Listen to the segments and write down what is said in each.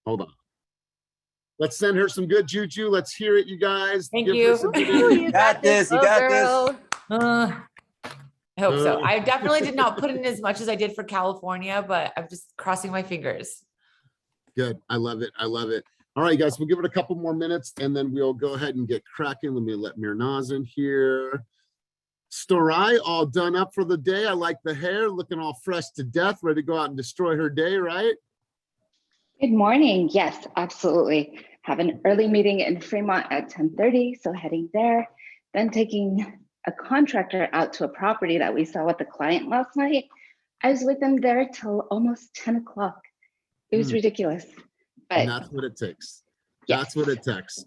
Hold on. Let's send her some good juju. Let's hear it, you guys. Thank Give you. her some good You energy. got this. You got girl. I hope so. Uh, I definitely did not put in as much as I did for California, but I'm just crossing my fingers. Good. I love it. I love it. All right, guys, we'll give it a couple more minutes and then we'll go ahead and get cracking. Let me let Mirnaz in here. Storai, all done up for the day. I like the hair, looking all fresh to death, ready to go out and destroy her day, right? Good morning. Yes, absolutely. Have an early meeting in Fremont at 10:30, so heading there. Then taking a contractor out to a property that we saw with the client last night. I was with them there till almost 10 o'clock. It was ridiculous. But And that's what it takes. yes. That's what it takes.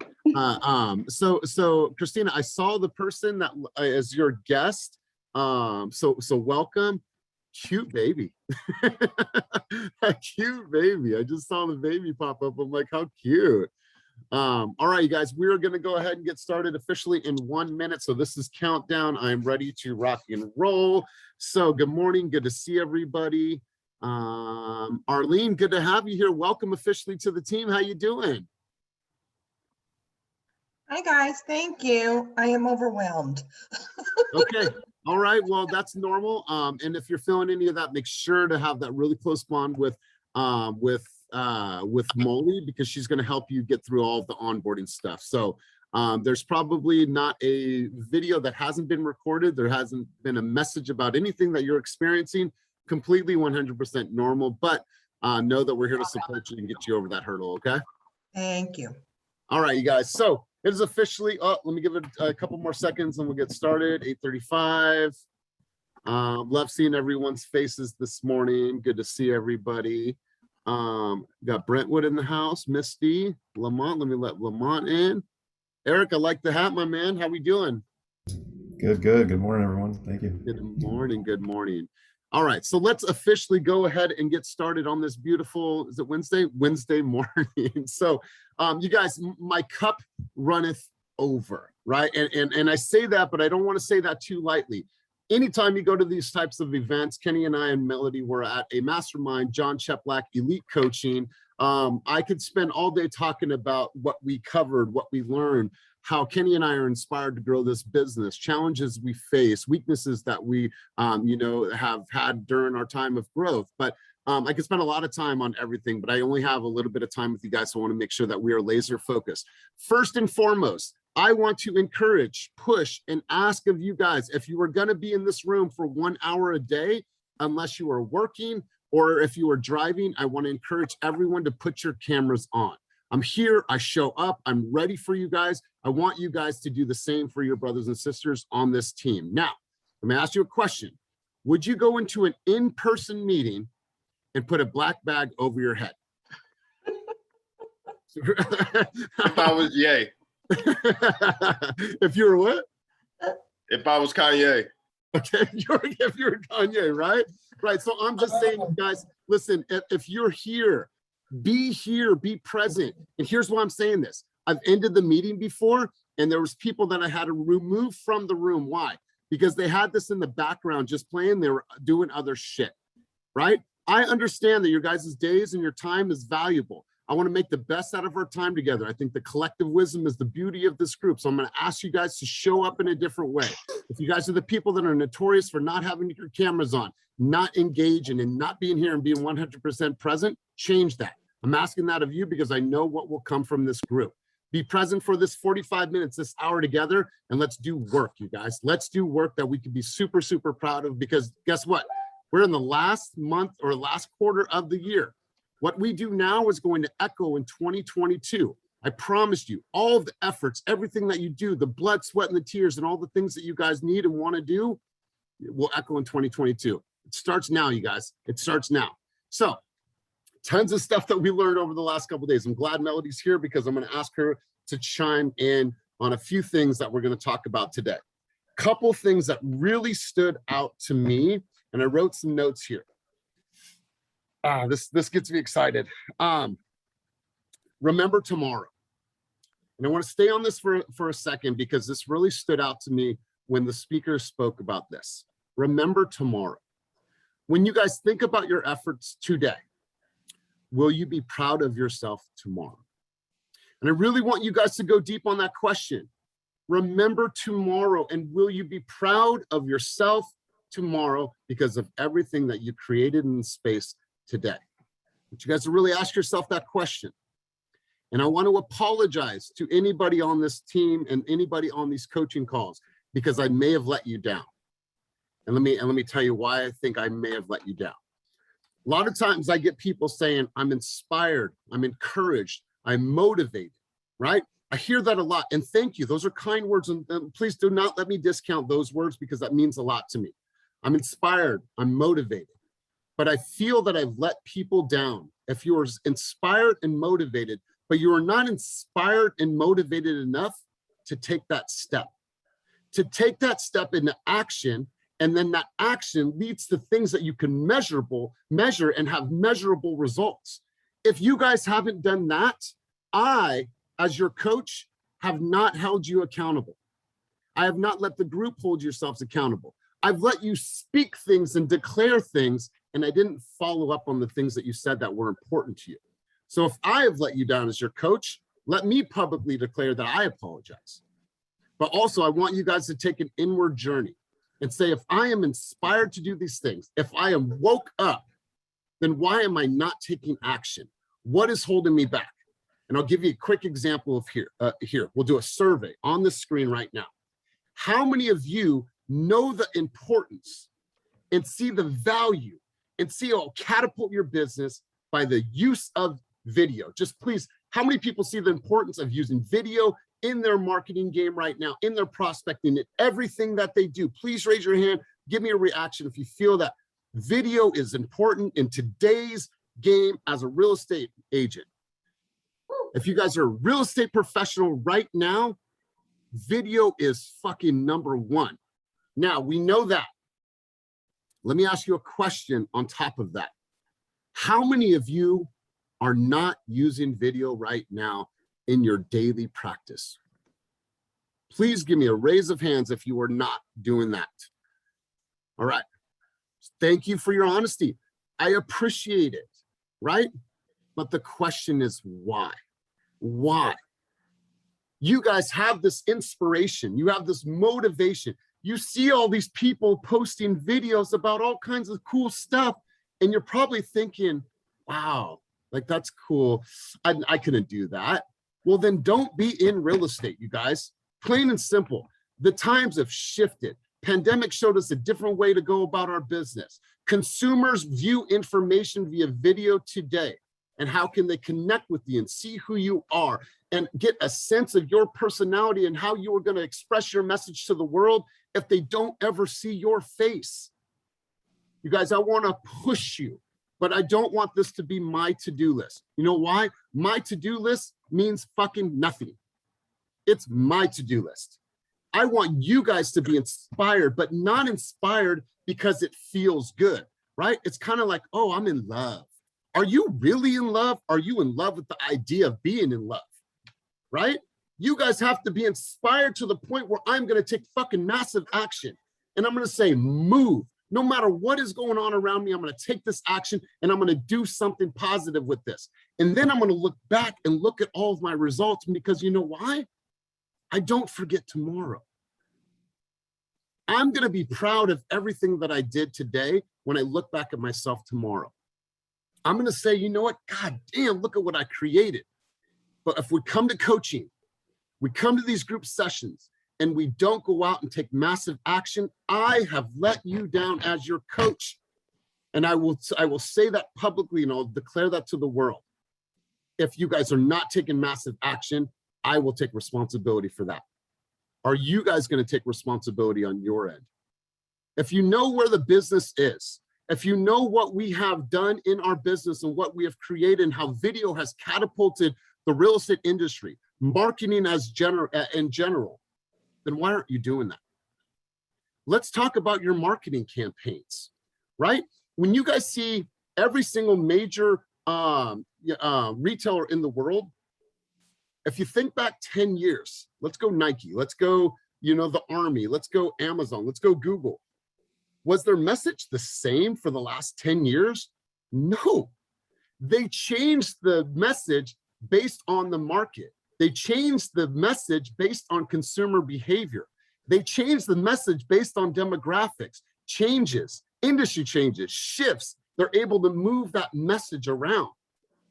So Christina, I saw the person that is your guest. So welcome. Cute baby. A cute baby. I just saw the baby pop up. I'm like, how cute. All right, you guys, we're going to go ahead and get started officially in 1 minute. So this is countdown. I'm ready to rock and roll. So good morning. Good to see everybody. Arlene, good to have you here. Welcome officially to the team. How you doing? Hi guys, thank you. I am overwhelmed. Okay. All right. Well, that's normal. And if you're feeling any of that, make sure to have that really close bond with Molly, because she's going to help you get through all of the onboarding stuff. So there's probably not a video that hasn't been recorded. There hasn't been a message about anything that you're experiencing. Completely 100% normal, but know that we're here to support you and get you over that hurdle. Okay. Thank you. All right, you guys. So it is officially up. Let me give it a couple more seconds and we'll get started. 8:35. Love seeing everyone's faces this morning. Good to see everybody. Got Brentwood in the house, Misty, Lamont. Let me let Lamont in. Eric, I like the hat, my man. How we doing? Good, good. Good morning, everyone. Thank you. Good morning. Good morning. All right, so let's officially go ahead and get started on this beautiful, is it Wednesday? Wednesday morning. So you guys, my cup runneth over, right? And I say that, but I don't want to say that too lightly. Anytime you go to these types of events, Kenny and I and Melody were at a mastermind, John Cheplack Elite Coaching. I could spend all day talking about what we covered, what we learned, how Kenny and I are inspired to grow this business, challenges we face, weaknesses that we, have had during our time of growth. But I could spend a lot of time on everything, but I only have a little bit of time with you guys. So I want to make sure that we are laser focused. First and foremost, I want to encourage, push, and ask of you guys, if you are going to be in this room for 1 hour a day, unless you are working or if you are driving, I want to encourage everyone to put your cameras on. I'm here, I show up, I'm ready for you guys. I want you guys to do the same for your brothers and sisters on this team. Now, let me ask you a question. Would you go into an in-person meeting and put a black bag over your head? If I was Ye. If you were what? If I was Kanye. Okay, if you're Kanye, right? Right, so I'm just saying, guys, listen, if you're here, be present. And here's why I'm saying this. I've ended the meeting before, and there was people that I had to remove from the room. Why? Because they had this in the background just playing. They were doing other shit, right? I understand that your guys' days and your time is valuable. I want to make the best out of our time together. I think the collective wisdom is the beauty of this group. So I'm going to ask you guys to show up in a different way. If you guys are the people that are notorious for not having your cameras on, not engaging and not being here and being 100% present, change that. I'm asking that of you because I know what will come from this group. Be present for this 45 minutes, this hour together, and let's do work, you guys. Let's do work that we can be super, super proud of, because guess what? We're in the last month or last quarter of the year. What we do now is going to echo in 2022. I promised you, all of the efforts, everything that you do, the blood, sweat, and the tears, and all the things that you guys need and want to do, will echo in 2022. It starts now, you guys. It starts now. So, tons of stuff that we learned over the last couple of days. I'm glad Melody's here because I'm going to ask her to chime in on a few things that we're going to talk about today. Couple things that really stood out to me, and I wrote some notes here. This gets me excited. Remember tomorrow. And I want to stay on this for a second because this really stood out to me when the speaker spoke about this. Remember tomorrow. When you guys think about your efforts today, will you be proud of yourself tomorrow? And I really want you guys to go deep on that question. Remember tomorrow, and will you be proud of yourself tomorrow because of everything that you created in space today? But you guys to really ask yourself that question. And I want to apologize to anybody on this team and anybody on these coaching calls because I may have let you down. And let me tell you why I think I may have let you down. A lot of times I get people saying, I'm inspired, I'm encouraged, I'm motivated, right? I hear that a lot, and thank you. Those are kind words, and please do not let me discount those words because that means a lot to me. I'm inspired, I'm motivated, but I feel that I've let people down. If you're inspired and motivated, but you are not inspired and motivated enough to take that step into action, and then that action leads to things that you can measure and have measurable results. If you guys haven't done that, I, as your coach, have not held you accountable. I have not let the group hold yourselves accountable. I've let you speak things and declare things, and I didn't follow up on the things that you said that were important to you. So if I have let you down as your coach, let me publicly declare that I apologize. But also I want you guys to take an inward journey and say, if I am inspired to do these things, if I am woke up, then why am I not taking action? What is holding me back? And I'll give you a quick example of here. We'll do a survey on the screen right now. How many of you know the importance and see the value and see how catapult your business by the use of video? Just please, how many people see the importance of using video in their marketing game right now, in their prospecting, in everything that they do? Please raise your hand. Give me a reaction if you feel that video is important in today's game as a real estate agent. If you guys are a real estate professional right now, video is fucking number one. Now, we know that. Let me ask you a question on top of that. How many of you are not using video right now in your daily practice? Please give me a raise of hands if you are not doing that. All right. Thank you for your honesty. I appreciate it, right? But the question is why? Why? You guys have this inspiration. You have this motivation. You see all these people posting videos about all kinds of cool stuff, and you're probably thinking, wow, like that's cool. I couldn't do that. Well, then don't be in real estate, you guys. Plain and simple. The times have shifted. Pandemic showed us a different way to go about our business. Consumers view information via video today. And how can they connect with you and see who you are and get a sense of your personality and how you are going to express your message to the world if they don't ever see your face? You guys, I want to push you, but I don't want this to be my to-do list. You know why? My to-do list means fucking nothing. It's my to-do list. I want you guys to be inspired, but not inspired because it feels good, right? It's kind of like, oh, I'm in love. Are you really in love? Are you in love with the idea of being in love, right? You guys have to be inspired to the point where I'm going to take fucking massive action. And I'm going to say, move. No matter what is going on around me, I'm going to take this action and I'm going to do something positive with this. And then I'm going to look back and look at all of my results, because you know why? I don't forget tomorrow. I'm going to be proud of everything that I did today when I look back at myself tomorrow. I'm going to say, you know what? God damn, look at what I created. But if we come to coaching, we come to these group sessions, and we don't go out and take massive action, I have let you down as your coach. And I will say that publicly, and I'll declare that to the world. If you guys are not taking massive action, I will take responsibility for that. Are you guys going to take responsibility on your end? If you know where the business is, if you know what we have done in our business and what we have created and how video has catapulted the real estate industry, marketing in general, then why aren't you doing that? Let's talk about your marketing campaigns, right? When you guys see every single major retailer in the world, if you think back 10 years, let's go Nike, let's go, the Army, let's go Amazon, let's go Google. Was their message the same for the last 10 years? No. They changed the message based on the market. They changed the message based on consumer behavior. They changed the message based on demographics, changes, industry changes, shifts. They're able to move that message around.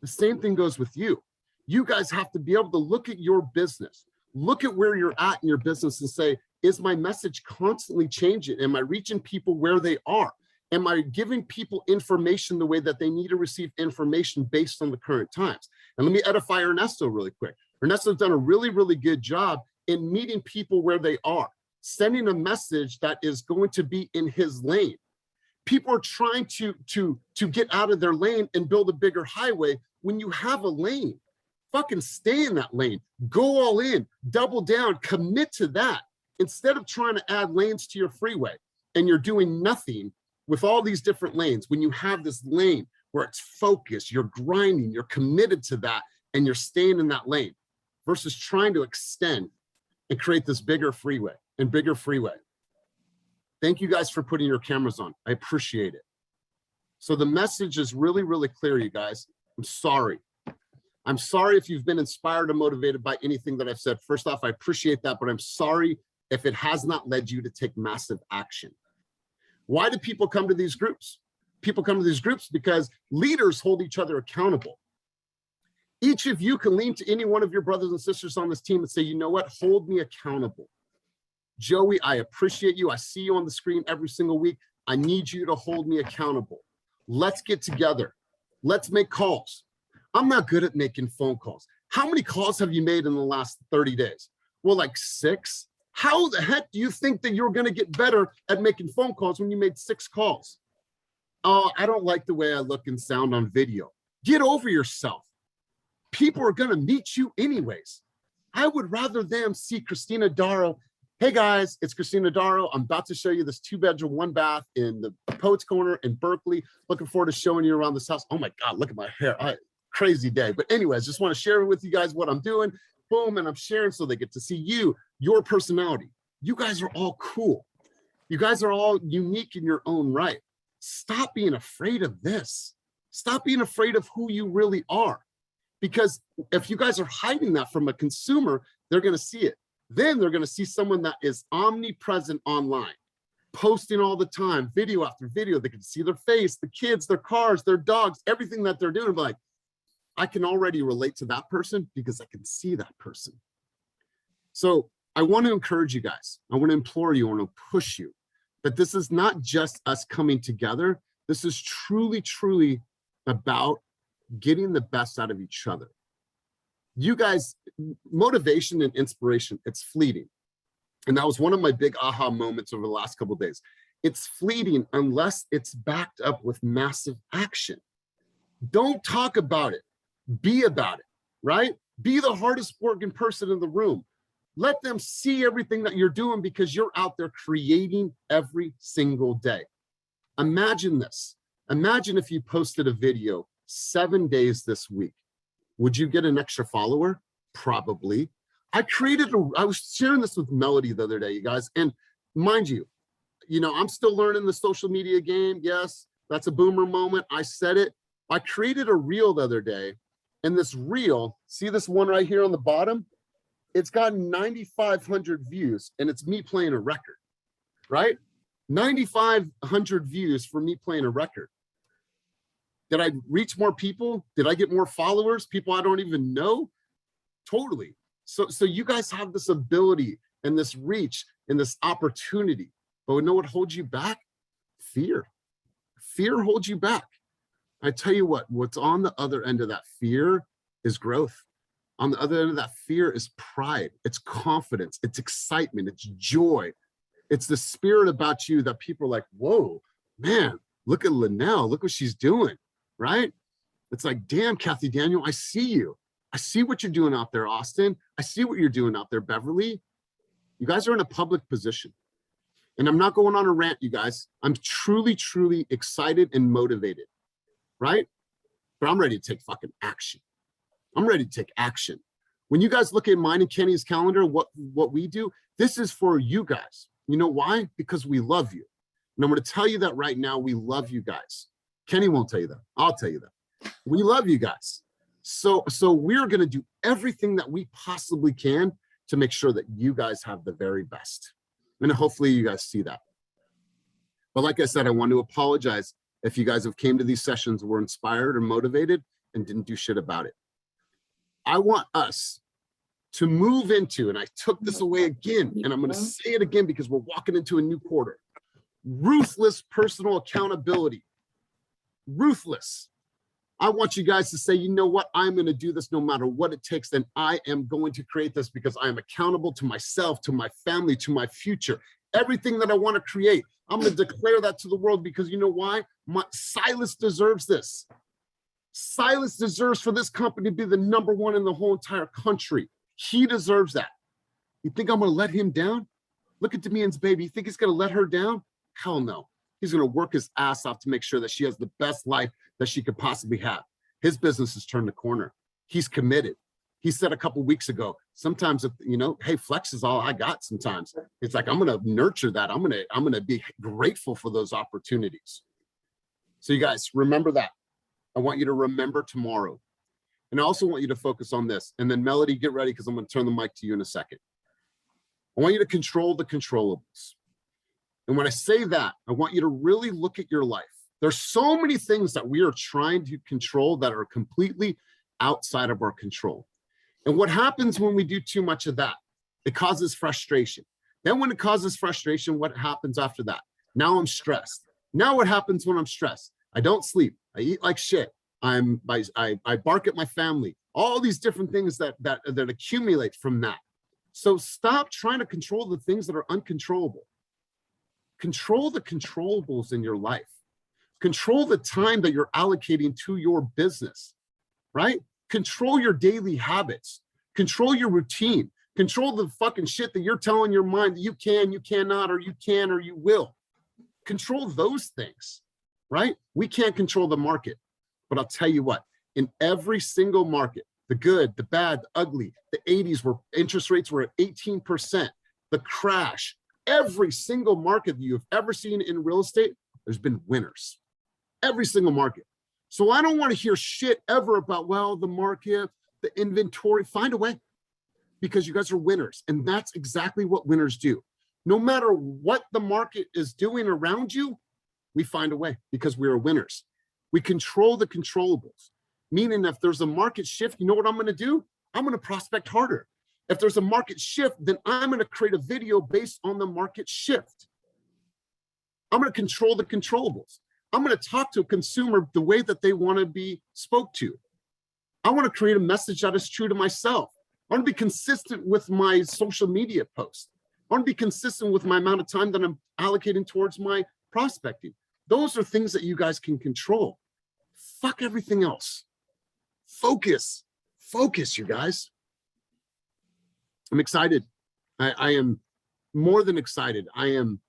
The same thing goes with you. You guys have to be able to look at your business, look at where you're at in your business and say, is my message constantly changing? Am I reaching people where they are? Am I giving people information the way that they need to receive information based on the current times? And let me edify Ernesto really quick. Ernesto's done a really, really good job in meeting people where they are, sending a message that is going to be in his lane. People are trying to get out of their lane and build a bigger highway. When you have a lane, fucking stay in that lane, go all in, double down, commit to that, instead of trying to add lanes to your freeway and you're doing nothing with all these different lanes. When you have this lane where it's focused, you're grinding, you're committed to that, and you're staying in that lane versus trying to extend and create this bigger freeway and bigger freeway. Thank you guys for putting your cameras on. I appreciate it. So the message is really, really clear, you guys. I'm sorry. I'm sorry if you've been inspired or motivated by anything that I've said. First off, I appreciate that, but I'm sorry if it has not led you to take massive action. Why do people come to these groups? People come to these groups because leaders hold each other accountable. Each of you can lean to any one of your brothers and sisters on this team and say, you know what, hold me accountable. Joey, I appreciate you. I see you on the screen every single week. I need you to hold me accountable. Let's get together. Let's make calls. I'm not good at making phone calls. How many calls have you made in the last 30 days? Well, like 6. How the heck do you think that you're going to get better at making phone calls when you made 6 calls? Oh, I don't like the way I look and sound on video. Get over yourself. People are going to meet you anyways. I would rather them see Christina Darrow. Hey guys, it's Christina Darrow. I'm about to show you this 2-bedroom, 1-bath in the Poets Corner in Berkeley. Looking forward to showing you around this house. Oh my God, look at my hair. Crazy day. But anyways, just want to share with you guys what I'm doing. Boom, and I'm sharing so they get to see you, your personality. You guys are all cool. You guys are all unique in your own right. Stop being afraid of this. Stop being afraid of who you really are. Because if you guys are hiding that from a consumer, they're going to see it. Then they're going to see someone that is omnipresent online, posting all the time, video after video. They can see their face, the kids, their cars, their dogs, everything that they're doing. Like, I can already relate to that person because I can see that person. So I want to encourage you guys. I want to implore you. I want to push you. But this is not just us coming together. This is truly, truly about getting the best out of each other. You guys, motivation and inspiration, it's fleeting. And that was one of my big aha moments over the last couple of days. It's fleeting unless it's backed up with massive action. Don't talk about it. Be about it, right? Be the hardest working person in the room. Let them see everything that you're doing because you're out there creating every single day. Imagine this. Imagine if you posted a video 7 days this week. Would you get an extra follower? Probably. I was sharing this with Melody the other day, you guys. And mind you, I'm still learning the social media game. Yes, that's a boomer moment. I said it. I created a reel the other day. And this reel, see this one right here on the bottom? It's got 9,500 views and it's me playing a record, right? 9,500 views for me playing a record. Did I reach more people? Did I get more followers? People I don't even know? Totally. So you guys have this ability and this reach and this opportunity. But you know what holds you back? Fear. Fear holds you back. I tell you what's on the other end of that fear is growth. On the other end of that fear is pride. It's confidence. It's excitement. It's joy. It's the spirit about you that people are like, whoa, man, look at Linnell. Look what she's doing, right? It's like, damn, Kathy Daniel, I see you. I see what you're doing out there, Austin. I see what you're doing out there, Beverly. You guys are in a public position. And I'm not going on a rant, you guys. I'm truly, truly excited and motivated. Right? But I'm ready to take fucking action. I'm ready to take action. When you guys look at mine and Kenny's calendar, what we do, this is for you guys. You know why? Because we love you. And I'm going to tell you that right now, we love you guys. Kenny won't tell you that. I'll tell you that. We love you guys. So we're going to do everything that we possibly can to make sure that you guys have the very best. And hopefully you guys see that. But like I said, I want to apologize if you guys have came to these sessions, were inspired or motivated and didn't do shit about it. I want us to move into, and I took this away again, and I'm going to say it again because we're walking into a new quarter. Ruthless personal accountability. Ruthless. I want you guys to say, you know what? I'm going to do this no matter what it takes. And I am going to create this because I am accountable to myself, to my family, to my future. Everything that I want to create, I'm going to declare that to the world because you know why? Silas deserves this. Silas deserves for this company to be the #1 in the whole entire country. He deserves that. You think I'm going to let him down? Look at Demian's baby. You think he's going to let her down? Hell no. He's going to work his ass off to make sure that she has the best life that she could possibly have. His business has turned the corner. He's committed. He said a couple weeks ago, sometimes, you know, hey, flex is all I got sometimes. It's like, I'm going to nurture that. I'm going to be grateful for those opportunities. So you guys, remember that. I want you to remember tomorrow. And I also want you to focus on this. And then Melody, get ready because I'm going to turn the mic to you in a second. I want you to control the controllables. And when I say that, I want you to really look at your life. There's so many things that we are trying to control that are completely outside of our control. And what happens when we do too much of that? It causes frustration. Then when it causes frustration, what happens after that? Now I'm stressed. Now what happens when I'm stressed? I don't sleep. I eat like shit. I bark at my family. All these different things that accumulate from that. So stop trying to control the things that are uncontrollable. Control the controllables in your life. Control the time that you're allocating to your business, right? Control your daily habits. Control your routine. Control the fucking shit that you're telling your mind that you can, you cannot, or you can, or you will. Control those things, right? We can't control the market, but I'll tell you what, in every single market, the good, the bad, the ugly, the 80s where interest rates were at 18%, the crash, every single market that you've ever seen in real estate, there's been winners. Every single market. So I don't want to hear shit ever about, well, the market, the inventory. Find a way because you guys are winners. And that's exactly what winners do. No matter what the market is doing around you, we find a way because we are winners. We control the controllables, meaning if there's a market shift, you know what I'm going to do? I'm going to prospect harder. If there's a market shift, then I'm going to create a video based on the market shift. I'm going to control the controllables. I'm going to talk to a consumer the way that they want to be spoke to. I want to create a message that is true to myself. I want to be consistent with my social media posts. I want to be consistent with my amount of time that I'm allocating towards my prospecting. Those are things that you guys can control. Fuck everything else. Focus, you guys. I'm excited. I am more than excited. I'm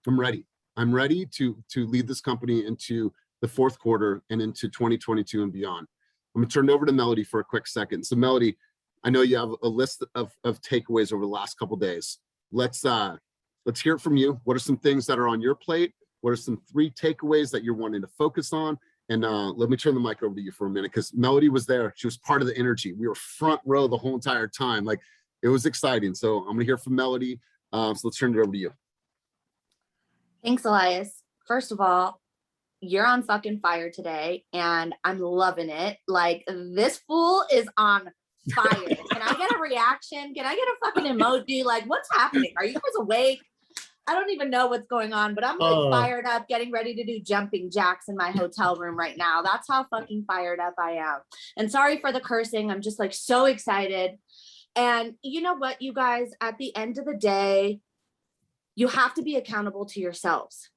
ready. I'm ready to lead this company into the fourth quarter and into 2022 and beyond. I'm gonna turn it over to Melody for a quick second. So Melody, I know you have a list of takeaways over the last couple of days. Let's hear it from you. What are some things that are on your plate? What are some 3 takeaways that you're wanting to focus on? And let me turn the mic over to you for a minute because Melody was there. She was part of the energy. We were front row the whole entire time. Like it was exciting. So I'm gonna hear from Melody. So let's turn it over to you. Thanks, Elias. First of all, you're on fucking fire today, and I'm loving it. Like, this fool is on fire. Can I get a reaction? Can I get a fucking emoji? Like, what's happening? Are you guys awake? I don't even know what's going on, but I'm like fired up, getting ready to do jumping jacks in my hotel room right now. That's how fucking fired up I am. And sorry for the cursing. I'm just like so excited. And you know what, you guys, at the end of the day, you have to be accountable to yourselves.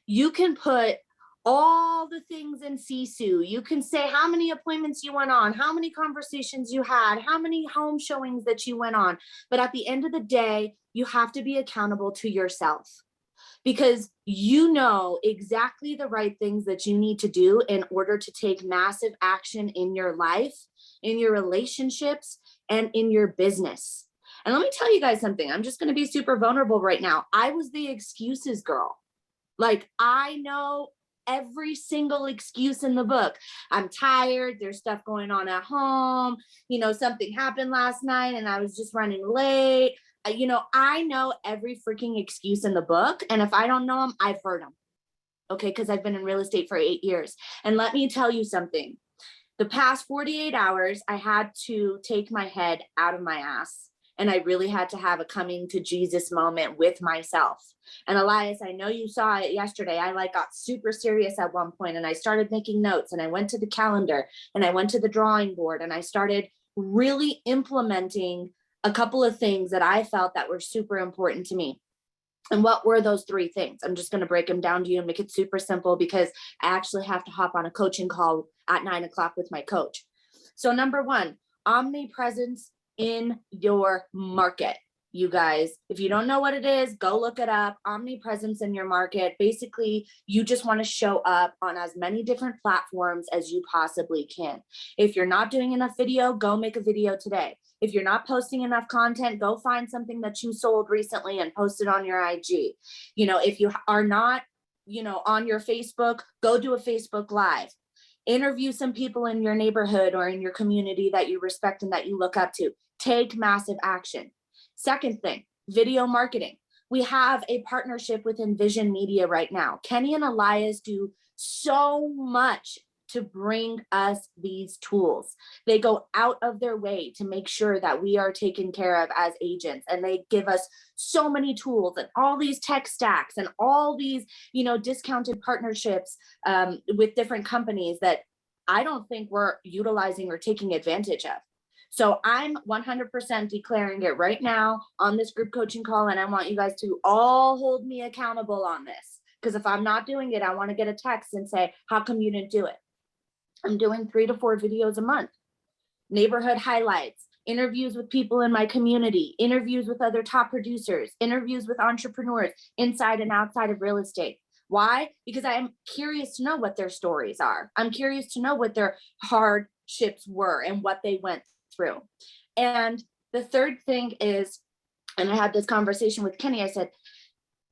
You can put all the things in Sisu. You can say how many appointments you went on, how many conversations you had, how many home showings that you went on. But at the end of the day, you have to be accountable to yourself because you know exactly the right things that you need to do in order to take massive action in your life, in your relationships, and in your business. And let me tell you guys something. I'm just going to be super vulnerable right now. I was the excuses girl. Like, I know every single excuse in the book. I'm tired. There's stuff going on at home. Something happened last night and I was just running late. I know every freaking excuse in the book. And if I don't know them, I've heard them. Okay. Because I've been in real estate for 8 years. And let me tell you something. The past 48 hours, I had to take my head out of my ass. And I really had to have a coming to Jesus moment with myself. And Elias, I know you saw it yesterday. I got super serious at one point and I started making notes and I went to the calendar and I went to the drawing board and I started really implementing a couple of things that I felt that were super important to me. And what were those 3 things? I'm just going to break them down to you and make it super simple because I actually have to hop on a coaching call at 9 o'clock with my coach. So number 1, omnipresence in your market. You guys, if you don't know what it is, go look it up. Omnipresence in your market. Basically, you just want to show up on as many different platforms as you possibly can. If you're not doing enough video, go make a video today. If you're not posting enough content, go find something that you sold recently and post it on your IG. If you are not, on your Facebook, go do a Facebook Live. Interview some people in your neighborhood or in your community that you respect and that you look up to. Take massive action. Second thing, video marketing. We have a partnership with Envision Media right now. Kenny and Elias do so much to bring us these tools. They go out of their way to make sure that we are taken care of as agents. And they give us so many tools and all these tech stacks and all these, discounted partnerships with different companies that I don't think we're utilizing or taking advantage of. So I'm 100% declaring it right now on this group coaching call. And I want you guys to all hold me accountable on this. Because if I'm not doing it, I want to get a text and say, how come you didn't do it? I'm doing 3 to 4 videos a month, neighborhood highlights, interviews with people in my community, interviews with other top producers, interviews with entrepreneurs inside and outside of real estate. Why? Because I'm curious to know what their stories are. I'm curious to know what their hardships were and what they went through. And the third thing is, and I had this conversation with Kenny, I said,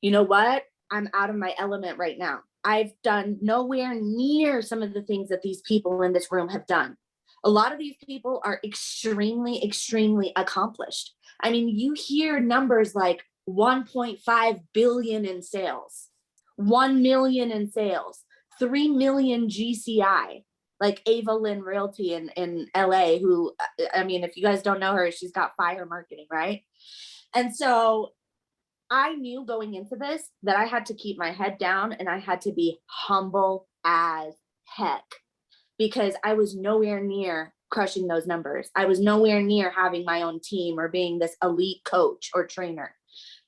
you know what? I'm out of my element right now. I've done nowhere near some of the things that these people in this room have done. A lot of these people are extremely, extremely accomplished. I mean, you hear numbers like 1.5 billion in sales, 1 million in sales, 3 million GCI, like Ava Lynn Realty in LA, who, I mean, if you guys don't know her, she's got fire marketing, right? And so I knew going into this that I had to keep my head down and I had to be humble as heck because I was nowhere near crushing those numbers. I was nowhere near having my own team or being this elite coach or trainer.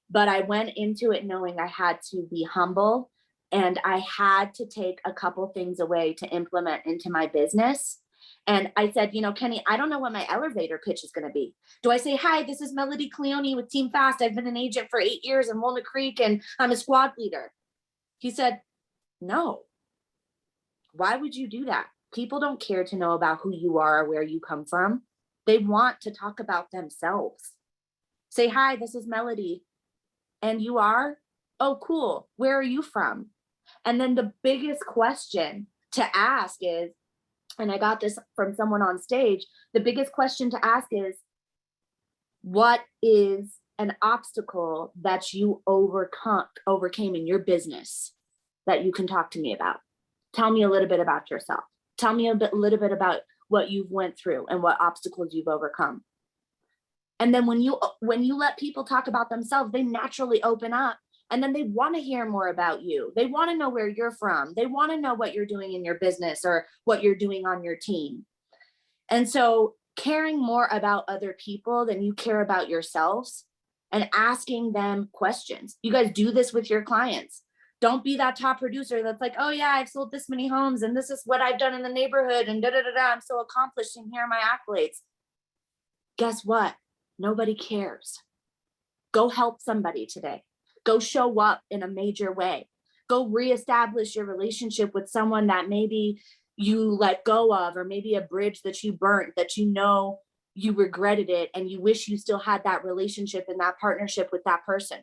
But I went into it knowing I had to be humble and I had to take a couple things away to implement into my business. And I said, Kenny, I don't know what my elevator pitch is going to be. Do I say, hi, this is Melody Cleone with Team Fast. I've been an agent for 8 years in Walnut Creek and I'm a squad leader. He said, no. Why would you do that? People don't care to know about who you are or where you come from. They want to talk about themselves. Say, hi, this is Melody. And you are? Oh, cool. Where are you from? And then the biggest question to ask is, and I got this from someone on stage, the biggest question to ask is, what is an obstacle that you overcame in your business that you can talk to me about? Tell me a little bit about yourself. Tell me a little bit about what you've went through and what obstacles you've overcome. And then when you let people talk about themselves, they naturally open up. And then they want to hear more about you. They want to know where you're from. They want to know what you're doing in your business or what you're doing on your team. And so caring more about other people than you care about yourselves and asking them questions. You guys do this with your clients. Don't be that top producer that's like, oh yeah, I've sold this many homes and this is what I've done in the neighborhood and I'm so accomplished and here are my accolades. Guess what? Nobody cares. Go help somebody today. Go show up in a major way. Go reestablish your relationship with someone that maybe you let go of, or maybe a bridge that you burnt, that you regretted it and you wish you still had that relationship and that partnership with that person.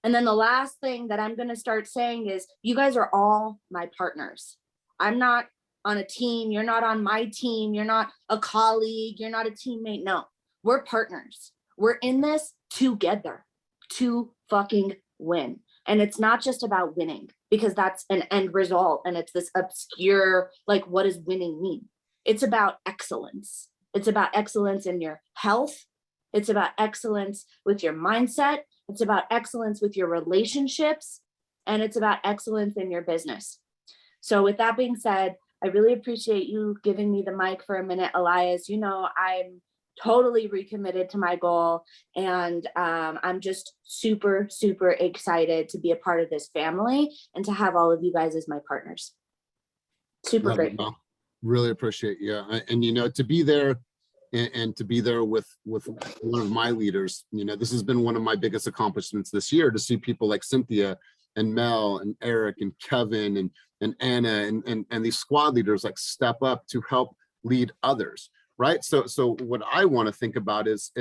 And then the last thing that I'm going to start saying is you guys are all my partners. I'm not on a team. You're not on my team. You're not a colleague. You're not a teammate. No, we're partners. We're in this together to fucking win. And it's not just about winning, because that's an end result. And it's this obscure, like, what does winning mean? It's about excellence. It's about excellence in your health. It's about excellence with your mindset. It's about excellence with your relationships. And it's about excellence in your business. So with that being said, I really appreciate you giving me the mic for a minute, Elias. You know, I'm totally recommitted to my goal. And I'm just super, super excited to be a part of this family and to have all of you guys as my partners. Super Love it, grateful. Mel. Really appreciate you. And you know, to be there and to be there with one of my leaders, you know, this has been one of my biggest accomplishments this year, to see people like Cynthia and Mel and Eric and Kevin and Anna and these squad leaders like step up to help lead others, right? So what I want to think about is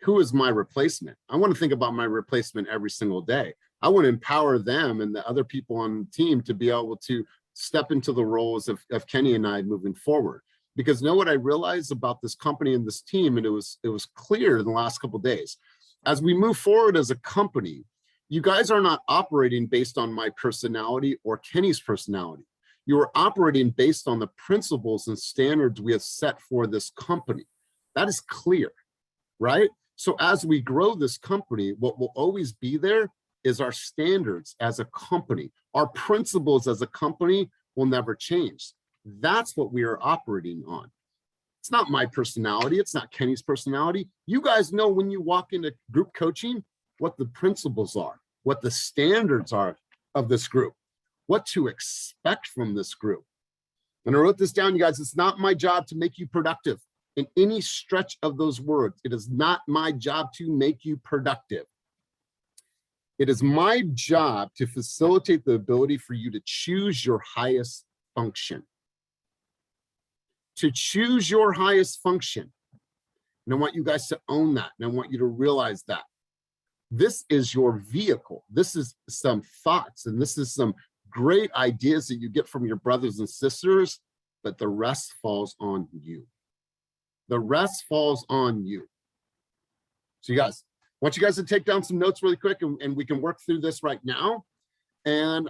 who is my replacement? I want to think about my replacement every single day. I want to empower them and the other people on the team to be able to step into the roles of Kenny and I moving forward. Because know what I realized about this company and this team, and it was clear in the last couple of days, as we move forward as a company, you guys are not operating based on my personality or Kenny's personality. You are operating based on the principles and standards we have set for this company. That is clear, right? So as we grow this company, what will always be there is our standards as a company. Our principles as a company will never change. That's what we are operating on. It's not my personality. It's not Kenny's personality. You guys know when you walk into group coaching, what the principles are, what the standards are of this group, what to expect from this group. And I wrote this down, you guys. It's not my job to make you productive in any stretch of those words. It is not my job to make you productive. It is my job to facilitate the ability for you to choose your highest function. To choose your highest function. And I want you guys to own that. And I want you to realize that. This is your vehicle. This is some thoughts, and this is some great ideas that you get from your brothers and sisters, but the rest falls on you. The rest falls on you. So you guys, I want you guys to take down some notes really quick, and we can work through this right now. And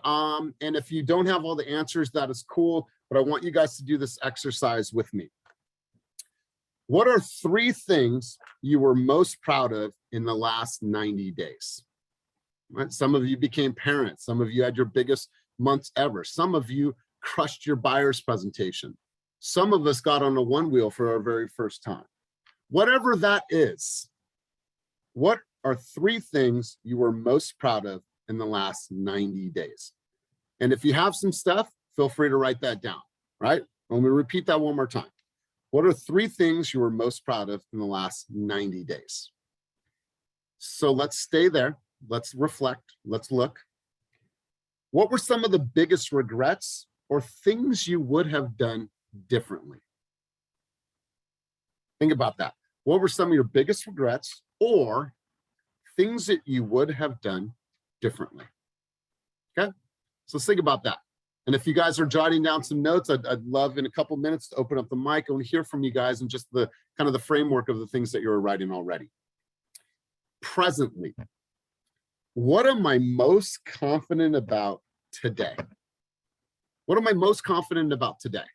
if you don't have all the answers, that is cool, but I want you guys to do this exercise with me. What are 3 things you were most proud of in the last 90 days? Right? Some of you became parents. Some of you had your biggest months ever. Some of you crushed your buyer's presentation. Some of us got on a one wheel for our very first time. Whatever that is, what are 3 things you were most proud of in the last 90 days? And if you have some stuff, feel free to write that down, right? Let me repeat that one more time. What are 3 things you were most proud of in the last 90 days? So let's stay there. Let's reflect. Let's look. What were some of the biggest regrets or things you would have done differently? Think about that. What were some of your biggest regrets or things that you would have done differently? Okay, so let's think about that. And if you guys are jotting down some notes, I'd love in a couple minutes to open up the mic. I want to hear from you guys and just the kind of the framework of the things that you're writing already. Presently, what am I most confident about today? What am I most confident about today?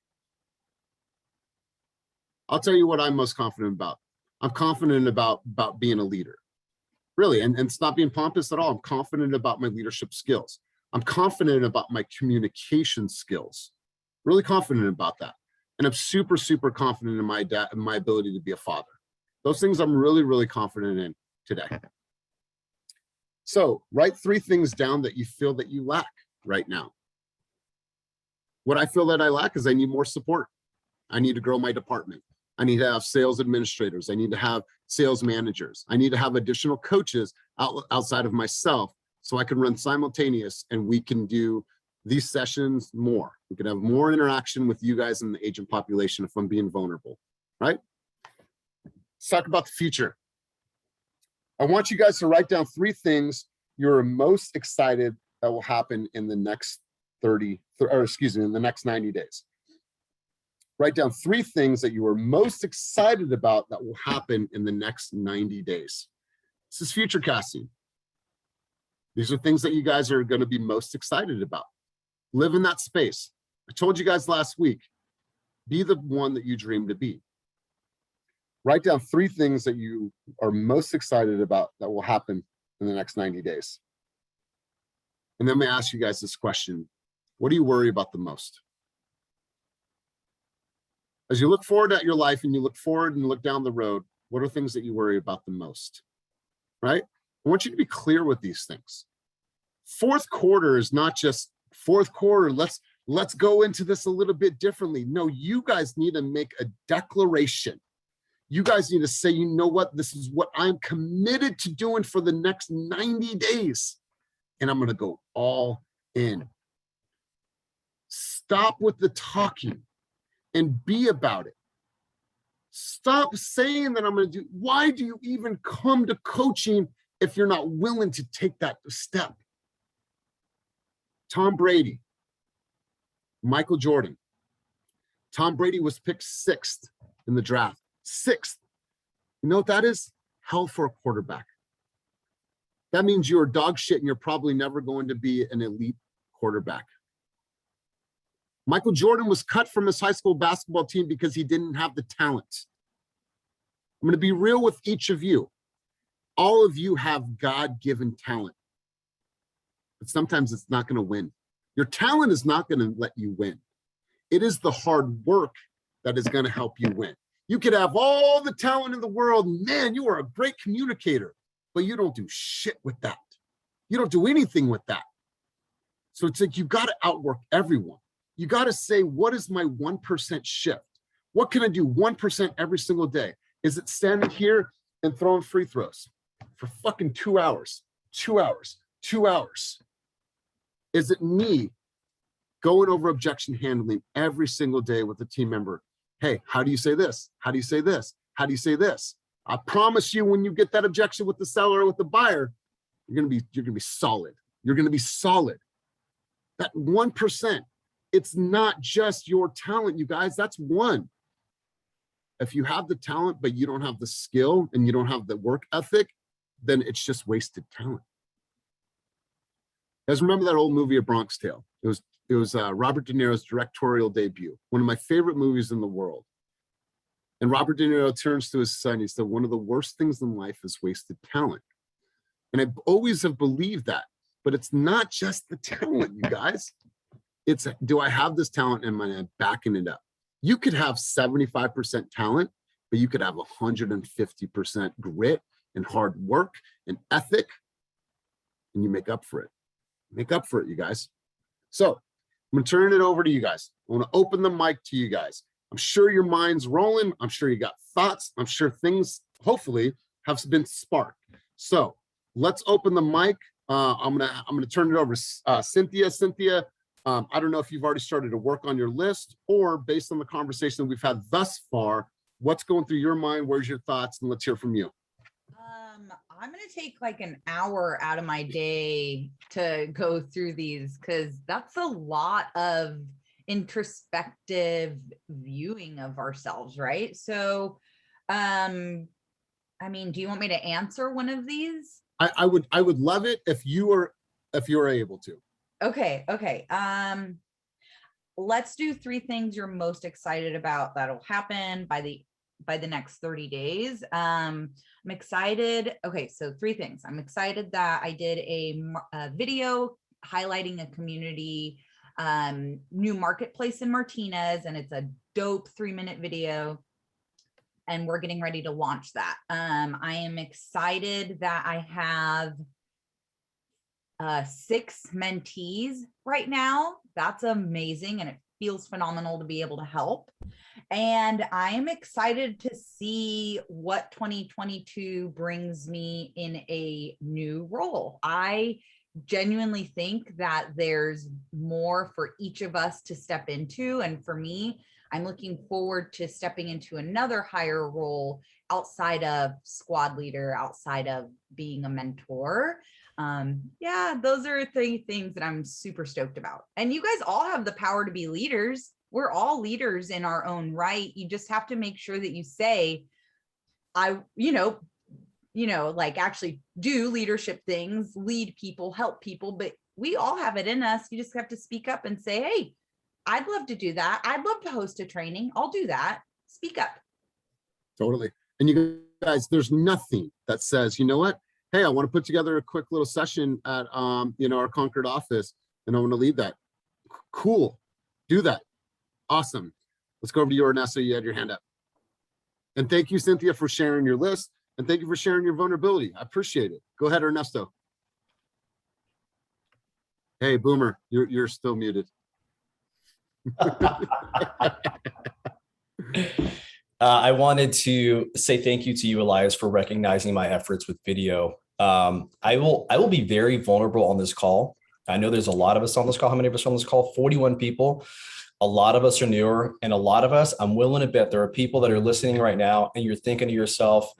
I'll tell you what I'm most confident about. I'm confident about being a leader. Really, and it's not being pompous at all. I'm confident about my leadership skills. I'm confident about my communication skills. Really confident about that. And I'm super, super confident in my ability to be a father. Those things I'm really, really confident in today. So write 3 things down that you feel that you lack right now. What I feel that I lack is I need more support. I need to grow my department. I need to have sales administrators. I need to have sales managers. I need to have additional coaches outside of myself so I can run simultaneous and we can do these sessions more. We can have more interaction with you guys in the agent population if I'm being vulnerable, right? Let's talk about the future. I want you guys to write down 3 things you're most excited that will happen in the next in the next 90 days. Write down 3 things that you are most excited about that will happen in the next 90 days. This is future casting. These are things that you guys are going to be most excited about. Live in that space. I told you guys last week, be the one that you dream to be. Write down 3 things that you are most excited about that will happen in the next 90 days. And then I'm going to ask you guys this question. What do you worry about the most? As you look forward at your life and you look forward and look down the road, what are things that you worry about the most? Right? I want you to be clear with these things. Fourth quarter is not just fourth quarter. Let's go into this a little bit differently. No, you guys need to make a declaration. You guys need to say, you know what? This is what I'm committed to doing for the next 90 days. And I'm going to go all in. Stop with the talking and be about it. Stop saying that I'm going to do. Why do you even come to coaching if you're not willing to take that step? Tom Brady, Michael Jordan. Tom Brady was picked 6th in the draft. 6th. You know what that is? Hell for a quarterback. That means you're dog shit and you're probably never going to be an elite quarterback. Michael Jordan was cut from his high school basketball team because he didn't have the talent. I'm going to be real with each of you. All of you have God-given talent, but sometimes it's not going to win. Your talent is not going to let you win. It is the hard work that is going to help you win. You could have all the talent in the world. Man, you are a great communicator, but you don't do shit with that. You don't do anything with that. So it's like you got to outwork everyone. You got to say, what is my 1% shift? What can I do 1% every single day? Is it standing here and throwing free throws for fucking 2 hours, 2 hours, 2 hours? Is it me going over objection handling every single day with a team member? Hey, how do you say this? How do you say this? How do you say this? I promise you, when you get that objection with the seller or with the buyer, you're gonna be solid. You're gonna be solid. That 1%, it's not just your talent, you guys. That's one. If you have the talent, but you don't have the skill and you don't have the work ethic, then it's just wasted talent. You guys remember that old movie, A Bronx Tale? It was Robert De Niro's directorial debut, one of my favorite movies in the world. And Robert De Niro turns to his son. He said, one of the worst things in life is wasted talent. And I always have believed that, but it's not just the talent, you guys. It's, do I have this talent and am I backing it up? You could have 75% talent, but you could have 150% grit and hard work and ethic, and you make up for it. Make up for it, you guys. So I'm gonna turn it over to you guys. I wanna open the mic to you guys. I'm sure your mind's rolling. I'm sure you got thoughts. I'm sure things, hopefully, have been sparked. So let's open the mic. I'm gonna turn it over to Cynthia. Cynthia, I don't know if you've already started to work on your list, or based on the conversation we've had thus far, what's going through your mind? Where's your thoughts? And let's hear from you. I'm going to take like an hour out of my day to go through these, because that's a lot of introspective viewing of ourselves, right? So, I mean, do you want me to answer one of these? I would love it if you are able to. Okay. Let's do 3 things you're most excited about that'll happen by the next 30 days. I'm excited. Okay, so 3 things. I'm excited that I did a video highlighting a community new marketplace in Martinez, and it's a dope 3-minute video, and we're getting ready to launch that. I am excited that I have 6 mentees right now. That's amazing, and it feels phenomenal to be able to help. And I am excited to see what 2022 brings me in a new role. I genuinely think that there's more for each of us to step into. And for me, I'm looking forward to stepping into another higher role outside of squad leader, outside of being a mentor. Yeah, those are three things that I'm super stoked about. And you guys all have the power to be leaders. We're all leaders in our own right. You just have to make sure that you say, like actually do leadership things, lead people, help people, but we all have it in us. You just have to speak up and say, hey, I'd love to do that. I'd love to host a training. I'll do that. Speak up. Totally. And you guys, there's nothing that says, you know what? Hey, I want to put together a quick little session at, our Concord office, and I want to lead that. Cool. Do that. Awesome. Let's go over to you, Ernesto. You had your hand up. And thank you, Cynthia, for sharing your list. And thank you for sharing your vulnerability. I appreciate it. Go ahead, Ernesto. Hey, Boomer, you're still muted. I wanted to say thank you to you, Elias, for recognizing my efforts with video. I will be very vulnerable on this call. I know there's a lot of us on this call. How many of us are on this call? 41 people. A lot of us are newer, and a lot of us, I'm willing to bet there are people that are listening right now, and you're thinking to yourself,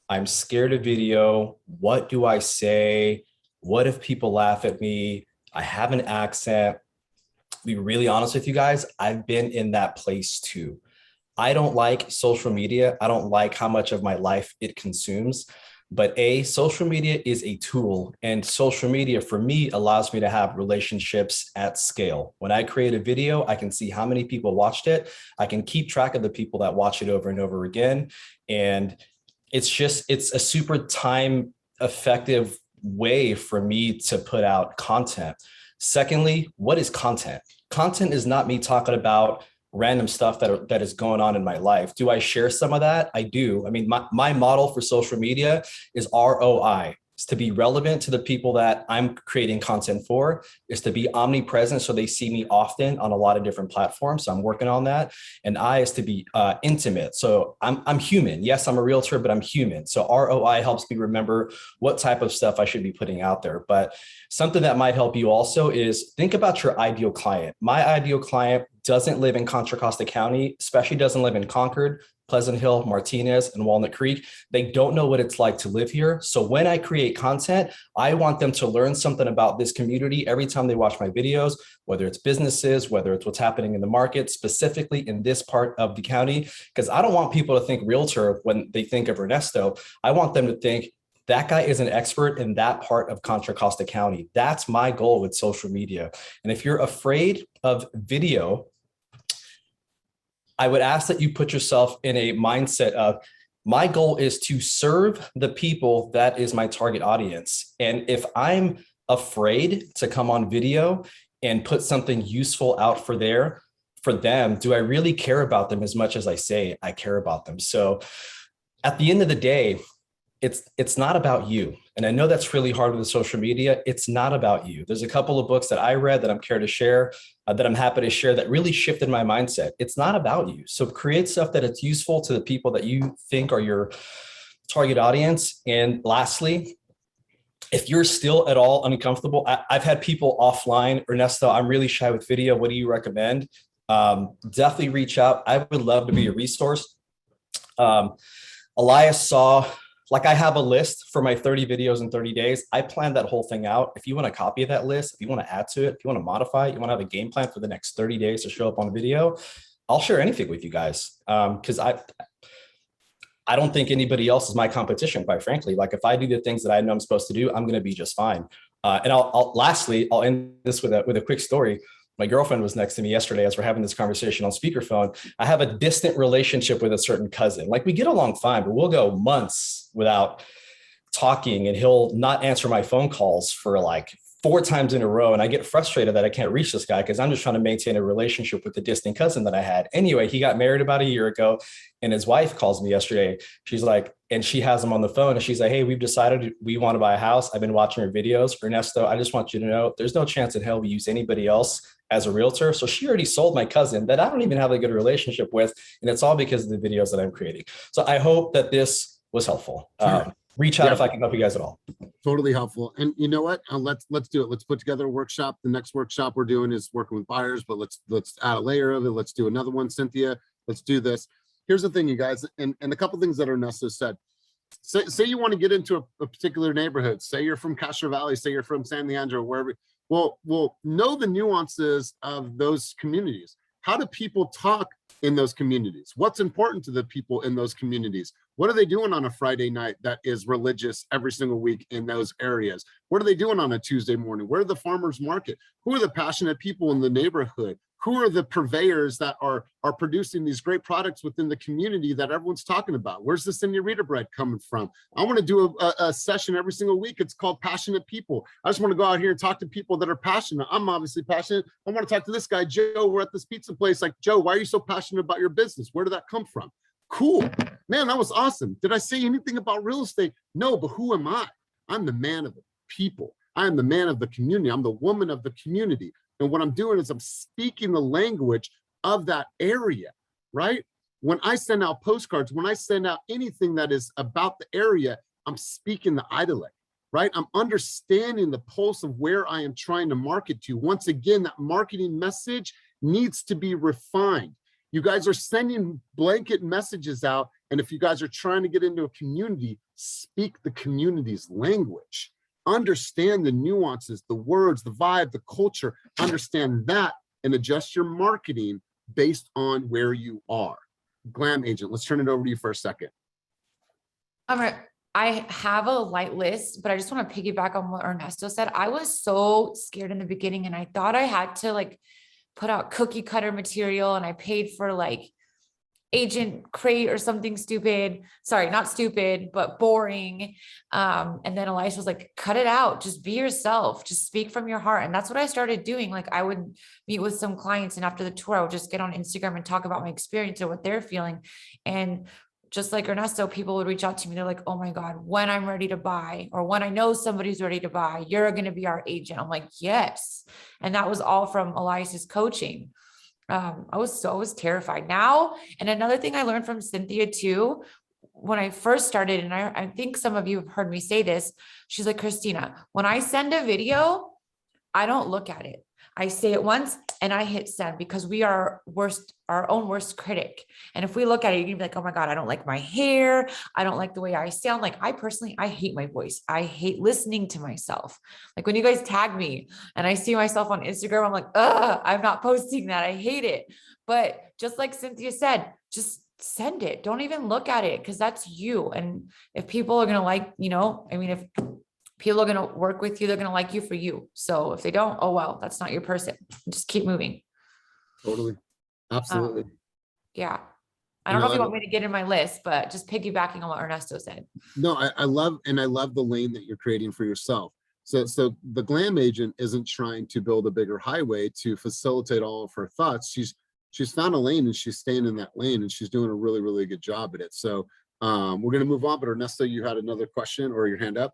I'm scared of video. What do I say? What if people laugh at me? I have an accent. To be really honest with you guys, I've been in that place too. I don't like social media. I don't like how much of my life it consumes. But social media is a tool, and social media for me allows me to have relationships at scale. When I create a video, I can see how many people watched it. I can keep track of the people that watch it over and over again. And it's a super time effective way for me to put out content. Secondly, what is content? Content is not me talking about random stuff that is going on in my life. Do I share some of that? I do. I mean, my model for social media is ROI. It's to be relevant to the people that I'm creating content for. Is to be omnipresent so they see me often on a lot of different platforms. So I'm working on that. And I is to be intimate. So I'm human. Yes, I'm a realtor, but I'm human. So ROI helps me remember what type of stuff I should be putting out there. But something that might help you also is think about your ideal client. My ideal client doesn't live in Contra Costa County, especially doesn't live in Concord, Pleasant Hill, Martinez, and Walnut Creek. They don't know what it's like to live here. So when I create content, I want them to learn something about this community every time they watch my videos, whether it's businesses, whether it's what's happening in the market, specifically in this part of the county, because I don't want people to think realtor when they think of Ernesto. I want them to think, that guy is an expert in that part of Contra Costa County. That's my goal with social media. And if you're afraid of video, I would ask that you put yourself in a mindset of, my goal is to serve the people that is my target audience. And if I'm afraid to come on video and put something useful out for them, do I really care about them as much as I say I care about them? So at the end of the day, it's not about you. And I know that's really hard with social media. It's not about you. There's a couple of books that I read that I'm care to share, that I'm happy to share, that really shifted my mindset. It's not about you. So create stuff that it's useful to the people that you think are your target audience. And lastly, if you're still at all uncomfortable, I've had people offline, Ernesto, I'm really shy with video. What do you recommend? Definitely reach out. I would love to be a resource. Elias saw, like, I have a list for my 30 videos in 30 days. I planned that whole thing out. If you want to copy that list, if you want to add to it, if you want to modify it, you want to have a game plan for the next 30 days to show up on a video, I'll share anything with you guys. Because I don't think anybody else is my competition, quite frankly. Like, if I do the things that I know I'm supposed to do, I'm going to be just fine. And lastly, I'll end this with a quick story. My girlfriend was next to me yesterday as we're having this conversation on speakerphone. I have a distant relationship with a certain cousin. Like, we get along fine, but we'll go months without talking, and he'll not answer my phone calls for like 4 times in a row. And I get frustrated that I can't reach this guy because I'm just trying to maintain a relationship with the distant cousin that I had. Anyway, he got married about a year ago, and his wife calls me yesterday. She's like, and she has him on the phone, and she's like, hey, we've decided we want to buy a house. I've been watching your videos. Ernesto, I just want you to know there's no chance in hell we use anybody else as a realtor. So she already sold my cousin that I don't even have a good relationship with. And it's all because of the videos that I'm creating. So I hope that this was helpful. Sure. Reach out if I can help you guys at all. Totally helpful. And you know what? Let's do it. Let's put together a workshop. The next workshop we're doing is working with buyers, but let's add a layer of it. Let's do another one, Cynthia. Let's do this. Here's the thing, you guys, and a couple things that Ernesto said. say you want to get into a particular neighborhood, say you're from Castro Valley, say you're from San Leandro, wherever, well, know the nuances of those communities. How do people talk in those communities? What's important to the people in those communities? What are they doing on a Friday night that is religious every single week in those areas? What are they doing on a Tuesday morning? Where are the farmers market? Who are the passionate people in the neighborhood? Who are the purveyors that are producing these great products within the community that everyone's talking about? Where's the senorita bread coming from? I want to do a session every single week. It's called Passionate People. I just want to go out here and talk to people that are passionate. I'm obviously passionate. I want to talk to this guy, Joe. We're at this pizza place. Like, Joe, why are you so passionate about your business? Where did that come from? Cool. Man, that was awesome. Did I say anything about real estate? No, but who am I? I'm the man of the people. I am the man of the community. I'm the woman of the community. And what I'm doing is I'm speaking the language of that area, right? When I send out postcards, when I send out anything that is about the area, I'm speaking the dialect, right? I'm understanding the pulse of where I am trying to market to. Once again, that marketing message needs to be refined. You guys are sending blanket messages out. And if you guys are trying to get into a community, speak the community's language. Understand the nuances, the words, the vibe, the culture, understand that and adjust your marketing based on where you are. Glam Agent, let's turn it over to you for a second. All right. I have a light list, but I just want to piggyback on what Ernesto said. I was so scared in the beginning and I thought I had to like put out cookie cutter material and I paid for like agent crate or something stupid. Sorry, not stupid, but boring. And then Elias was like, cut it out. Just be yourself. Just speak from your heart. And that's what I started doing. Like I would meet with some clients and after the tour, I would just get on Instagram and talk about my experience or what they're feeling. And just like Ernesto, people would reach out to me. They're like, oh my God, when I'm ready to buy, or when I know somebody's ready to buy, you're going to be our agent. I'm like, yes. And that was all from Elias's coaching. I was terrified now. And another thing I learned from Cynthia too, when I first started, and I think some of you have heard me say this, she's like, Christina, when I send a video, I don't look at it. I say it once and I hit send because we are our own worst critic. And if we look at it, you're gonna be like, oh my God, I don't like my hair. I don't like the way I sound. Like I hate my voice. I hate listening to myself. Like when you guys tag me and I see myself on Instagram, I'm like, I'm not posting that. I hate it. But just like Cynthia said, just send it. Don't even look at it because that's you. And if people are going to like, if people are going to work with you, they're going to like you for you. So if they don't, oh, well, that's not your person. Just keep moving. Totally. Absolutely. Yeah. I don't know if you want me to get in my list, but just piggybacking on what Ernesto said. No, I love the lane that you're creating for yourself. So the Glam Agent isn't trying to build a bigger highway to facilitate all of her thoughts. She's found a lane and she's staying in that lane and she's doing a really, really good job at it. So we're going to move on, but Ernesto, you had another question or your hand up?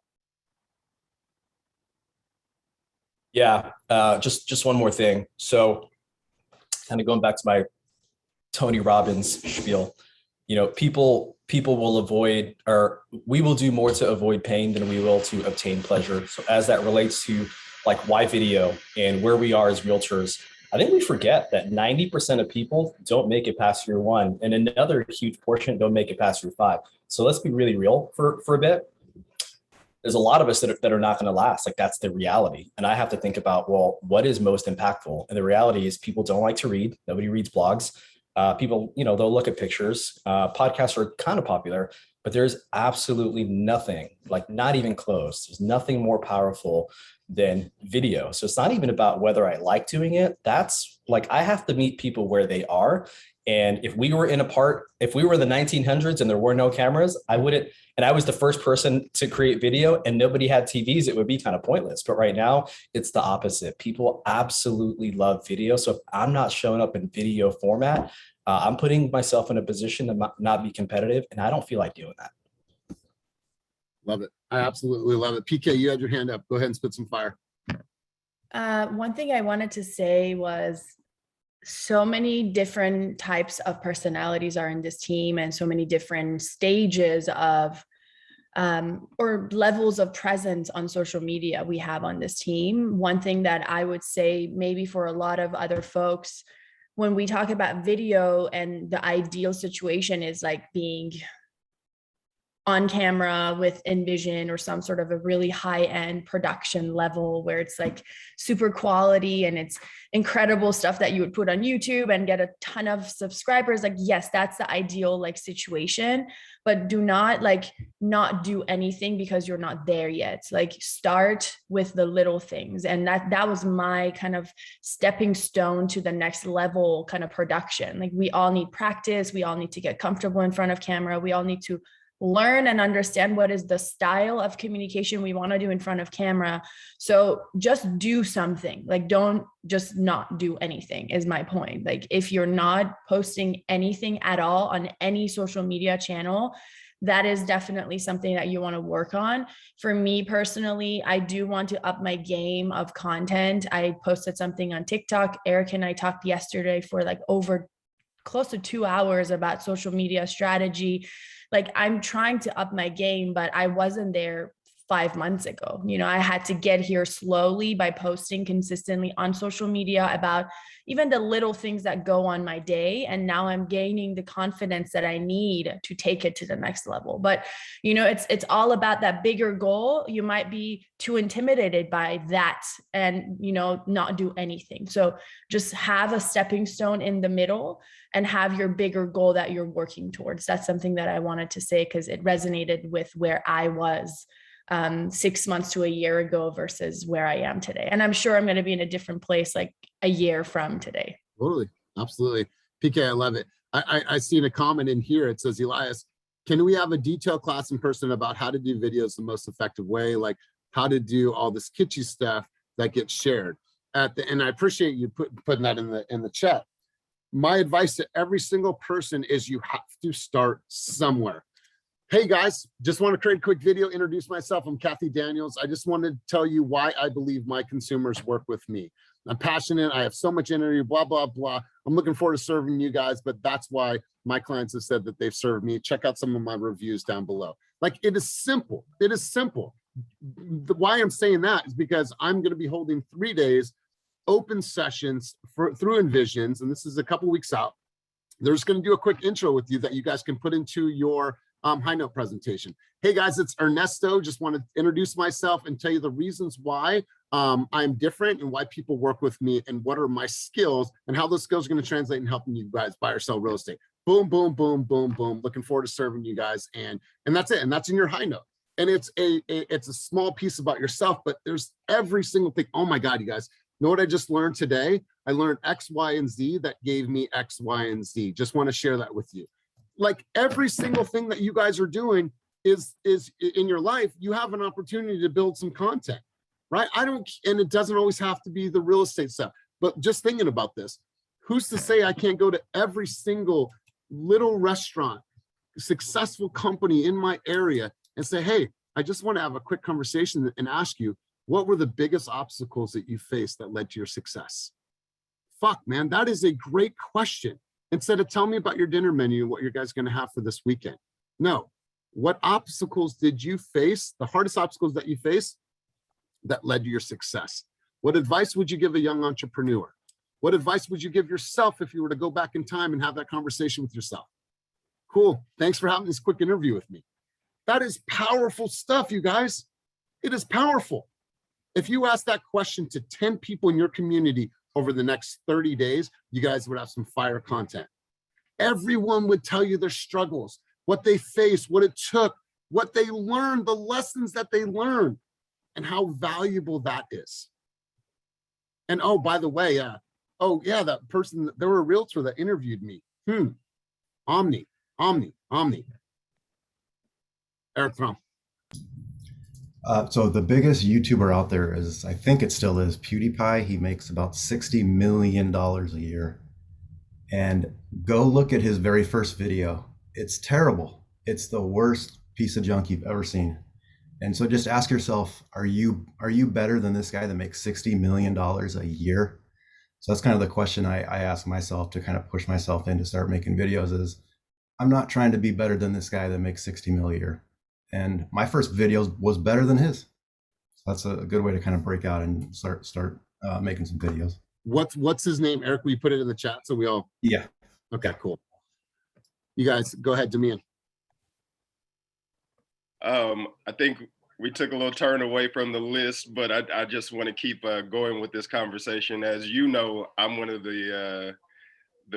Yeah, just one more thing. So kind of going back to my Tony Robbins spiel, people will avoid, or we will do more to avoid pain than we will to obtain pleasure. So as that relates to like why video and where we are as realtors, I think we forget that 90% of people don't make it past year one and another huge portion don't make it past year five. So let's be really real for a bit. There's a lot of us that are not going to last. Like that's the reality. And I have to think about, well, what is most impactful? And the reality is people don't like to read. Nobody reads blogs. People, they'll look at pictures. Podcasts are kind of popular, but there's absolutely nothing, like not even close. There's nothing more powerful than video. So it's not even about whether I like doing it. That's like, I have to meet people where they are. And if we were in the 1900s and there were no cameras, I wouldn't, and I was the first person to create video and nobody had TVs, it would be kind of pointless. But right now it's the opposite. People absolutely love video. So if I'm not showing up in video format, I'm putting myself in a position to not be competitive. And I don't feel like doing that. Love it. I absolutely love it. PK, you had your hand up. Go ahead and spit some fire. One thing I wanted to say was so many different types of personalities are in this team and so many different stages of or levels of presence on social media we have on this team. One thing that I would say maybe for a lot of other folks, when we talk about video and the ideal situation is like being on camera with Envision or some sort of a really high end production level where it's like super quality and it's incredible stuff that you would put on YouTube and get a ton of subscribers. Like, yes, that's the ideal like situation, but do not not do anything because you're not there yet. Like, start with the little things. And that was my kind of stepping stone to the next level kind of production. Like, we all need practice. We all need to get comfortable in front of camera. We all need to learn and understand what is the style of communication we want to do in front of camera. So just do something. Like, don't just not do anything is my point. Like, if you're not posting anything at all on any social media channel, that is definitely something that you want to work on. For me personally, I do want to up my game of content. I posted something on TikTok. Eric and I talked yesterday for like over close to 2 hours about social media strategy. Like, I'm trying to up my game, but I wasn't there 5 months ago. You know, I had to get here slowly by posting consistently on social media about even the little things that go on my day. And now I'm gaining the confidence that I need to take it to the next level. But, you know, it's all about that bigger goal. You might be too intimidated by that and, you know, not do anything. So just have a stepping stone in the middle and have your bigger goal that you're working towards. That's something that I wanted to say because it resonated with where I was 6 months to a year ago versus where I am today. And I'm sure I'm going to be in a different place like a year from today. Totally. Absolutely. PK, I love it. I seen a comment in here. It says, Elias, can we have a detailed class in person about how to do videos the most effective way? Like how to do all this kitschy stuff that gets shared and I appreciate you putting that in the chat. My advice to every single person is you have to start somewhere. Hey guys, just want to create a quick video, introduce myself. I'm Kathy Daniels. I just wanted to tell you why I believe my consumers work with me. I'm passionate. I have so much energy, blah, blah, blah. I'm looking forward to serving you guys, but that's why my clients have said that they've served me. Check out some of my reviews down below. Like, it is simple. It is simple. Why I'm saying that is because I'm going to be holding 3 days open sessions through Envisions, and this is a couple weeks out. They're just going to do a quick intro with you that you guys can put into your high note presentation. Hey guys, it's Ernesto. Just want to introduce myself and tell you the reasons why I'm different and why people work with me and what are my skills and how those skills are going to translate in helping you guys buy or sell real estate. Boom, boom, boom, boom, boom. Looking forward to serving you guys. And that's it. And that's in your high note. And it's a small piece about yourself, but there's every single thing. Oh my God, you guys. Know what I just learned today? I learned X, Y, and Z that gave me X, Y, and Z. Just want to share that with you. Like every single thing that you guys are doing is in your life, you have an opportunity to build some content, right? And it doesn't always have to be the real estate stuff, but just thinking about this, who's to say I can't go to every single little restaurant, successful company in my area and say, hey, I just want to have a quick conversation and ask you, what were the biggest obstacles that you faced that led to your success? Fuck, man, that is a great question. Instead of tell me about your dinner menu, what you guys are going to have for this weekend. No, what obstacles did you face? The hardest obstacles that you faced that led to your success. What advice would you give a young entrepreneur? What advice would you give yourself if you were to go back in time and have that conversation with yourself? Cool. Thanks for having this quick interview with me. That is powerful stuff, you guys. It is powerful. If you ask that question to 10 people in your community over the next 30 days, you guys would have some fire content. Everyone would tell you their struggles, what they faced, what it took, what they learned, the lessons that they learned, and how valuable that is. And oh, by the way, oh yeah, that person, there were a realtor that interviewed me. Omni. Eric Fromm. So the biggest YouTuber out there is, I think it still is, PewDiePie. He makes about $60 million a year. And go look at his very first video. It's terrible. It's the worst piece of junk you've ever seen. And so just ask yourself, are you better than this guy that makes $60 million a year? So that's kind of the question I ask myself to kind of push myself in to start making videos is, I'm not trying to be better than this guy that makes 60 mil a year. And my first video was better than his. So that's a good way to kind of break out and start making some videos. What's his name? Eric, will you put it in the chat so we all? Yeah. Okay, cool. You guys go ahead, Damian. I think we took a little turn away from the list, but I just want to keep going with this conversation. As you know, I'm one of the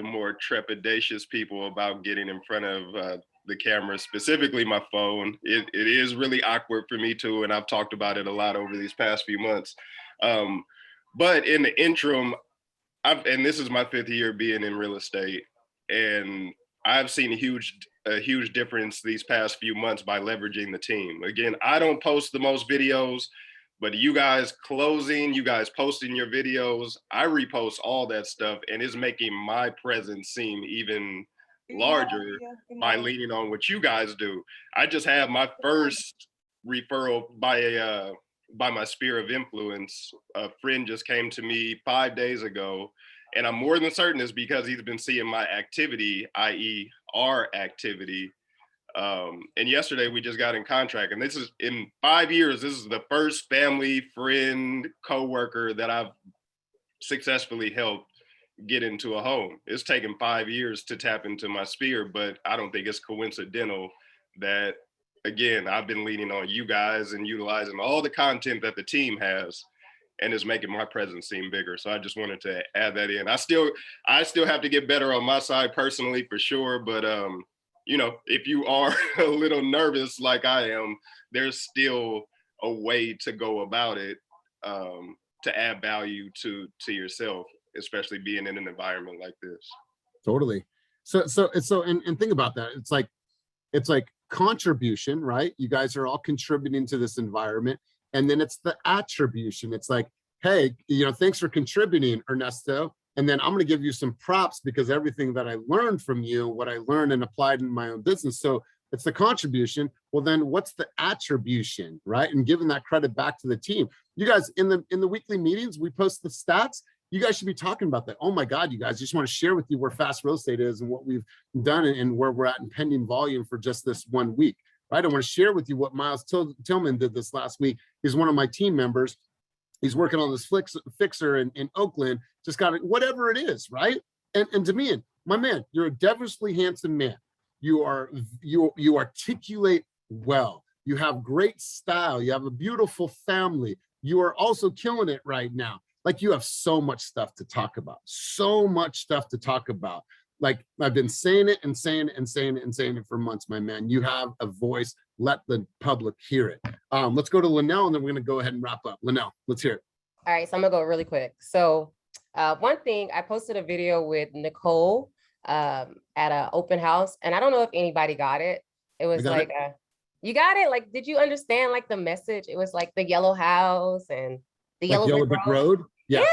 more trepidatious people about getting in front of the camera, specifically my phone. It is really awkward for me too, and I've talked about it a lot over these past few months. But in the interim, and this is my 5th year being in real estate, and I've seen a huge difference these past few months by leveraging the team. Again, I don't post the most videos, but you guys closing, you guys posting your videos, I repost all that stuff, and it's making my presence seem even larger by leaning on what you guys do. I just had my first referral by my sphere of influence. A friend just came to me 5 days ago, and I'm more than certain it's because he's been seeing my activity, i.e. our activity. And yesterday we just got in contract, and this is in 5 years, this is the first family, friend, coworker that I've successfully helped get into a home. It's taken 5 years to tap into my sphere, but I don't think it's coincidental that, again, I've been leaning on you guys and utilizing all the content that the team has, and it's making my presence seem bigger. So I just wanted to add that in. I still have to get better on my side personally, for sure, but you know, if you are a little nervous like I am, there's still a way to go about it, to add value to yourself, especially being in an environment like this. Totally. So and think about that. It's like contribution, right? You guys are all contributing to this environment. And then it's the attribution. It's like, hey, you know, thanks for contributing, Ernesto. And then I'm going to give you some props because everything that I learned from you, what I learned and applied in my own business. So it's the contribution. Well, then what's the attribution, right? And giving that credit back to the team. You guys, in the weekly meetings, we post the stats. You guys should be talking about that. Oh my God, you guys, just want to share with you where Fast Real Estate is and what we've done and where we're at in pending volume for just this 1 week, right? I want to share with you what Miles Tillman did this last week. He's one of my team members. He's working on this fixer in Oakland, just got it, whatever it is, right? And to me, my man, you're a devilishly handsome man. You articulate well. You have great style. You have a beautiful family. You are also killing it right now. Like, you have so much stuff to talk about, so much stuff to talk about. Like, I've been saying it and saying it and saying it and saying it for months, my man. You have a voice. Let the public hear it. Let's go to Linnell, and then we're going to go ahead and wrap up. Linnell, let's hear it. All right, so I'm gonna go really quick. So one thing, I posted a video with Nicole at an open house, and I don't know if anybody got it. It was like, you got it? Like, did you understand like the message? It was like the yellow house and the Like yellow brick road. Yeah.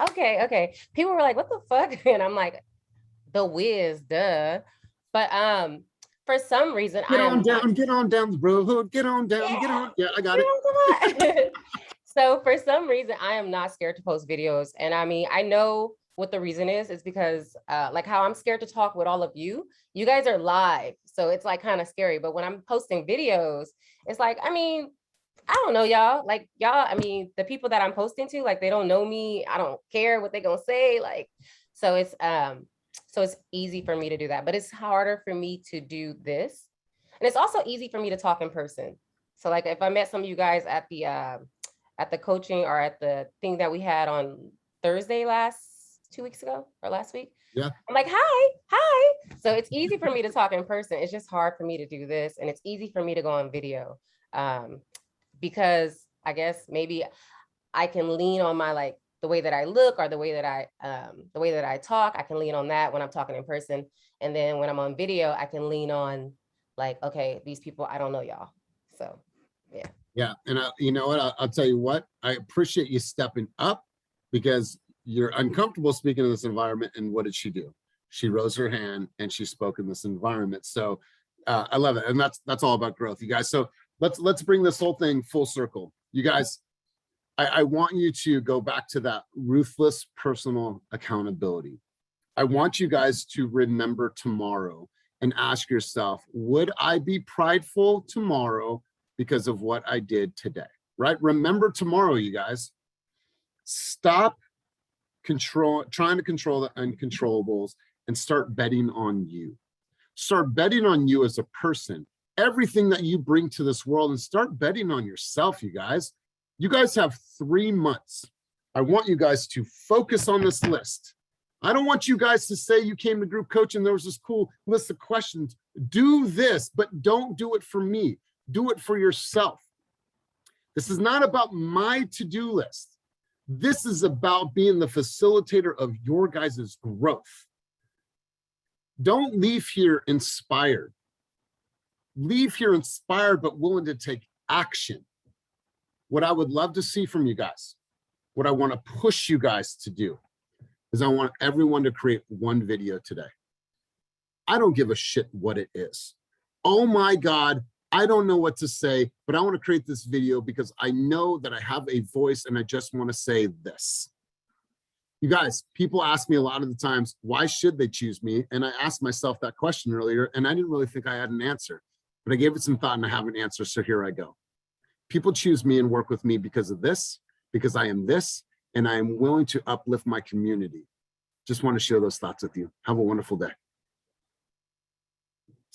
Okay. People were like, what the fuck? And I'm like, the whiz, duh. But for some reason, get on down the road, get on down, get on. Yeah, I got it. So for some reason, I am not scared to post videos. And I mean, I know what the reason is. It's because like how I'm scared to talk with all of you, you guys are live. So it's like kind of scary. But when I'm posting videos, it's like, I mean, I don't know, y'all. Like, y'all, I mean, the people that I'm posting to, like, they don't know me. I don't care what they're gonna say. Like, so it's easy for me to do that. But it's harder for me to do this. And it's also easy for me to talk in person. So like if I met some of you guys at the coaching or at the thing that we had on Thursday 2 weeks ago or last week. Yeah. I'm like, hi. So it's easy for me to talk in person. It's just hard for me to do this. And it's easy for me to go on video. Because I guess maybe I can lean on my, like, the way that I look or the way that I talk. I can lean on that when I'm talking in person. And then when I'm on video, I can lean on like, okay, these people, I don't know y'all. So, yeah. Yeah. And you know what, I'll tell you what, I appreciate you stepping up because you're uncomfortable speaking in this environment. And what did she do? She rose her hand and she spoke in this environment. So I love it. And that's all about growth, you guys. So let's bring this whole thing full circle. You guys, I want you to go back to that ruthless personal accountability. I want you guys to remember tomorrow and ask yourself, would I be prideful tomorrow because of what I did today, right? Remember tomorrow, you guys. Stop trying to control the uncontrollables and start betting on you. Start betting on you as a person. everything that you bring to this world and start betting on yourself, you guys. You guys have 3 months. I want you guys to focus on this list. I don't want you guys to say you came to group coaching and there was this cool list of questions. Do this, but don't do it for me. Do it for yourself. This is not about my to-do list. This is about being the facilitator of your guys' growth. Don't leave here inspired. Leave here inspired, but willing to take action. What I would love to see from you guys, what I want to push you guys to do, is I want everyone to create 1 video today. I don't give a shit what it is. Oh my God, I don't know what to say, but I want to create this video because I know that I have a voice and I just want to say this. You guys, people ask me a lot of the times, why should they choose me? And I asked myself that question earlier, and I didn't really think I had an answer, but I gave it some thought and I have an answer, so here I go. People choose me and work with me because of this, because I am this, and I am willing to uplift my community. Just want to share those thoughts with you. Have a wonderful day.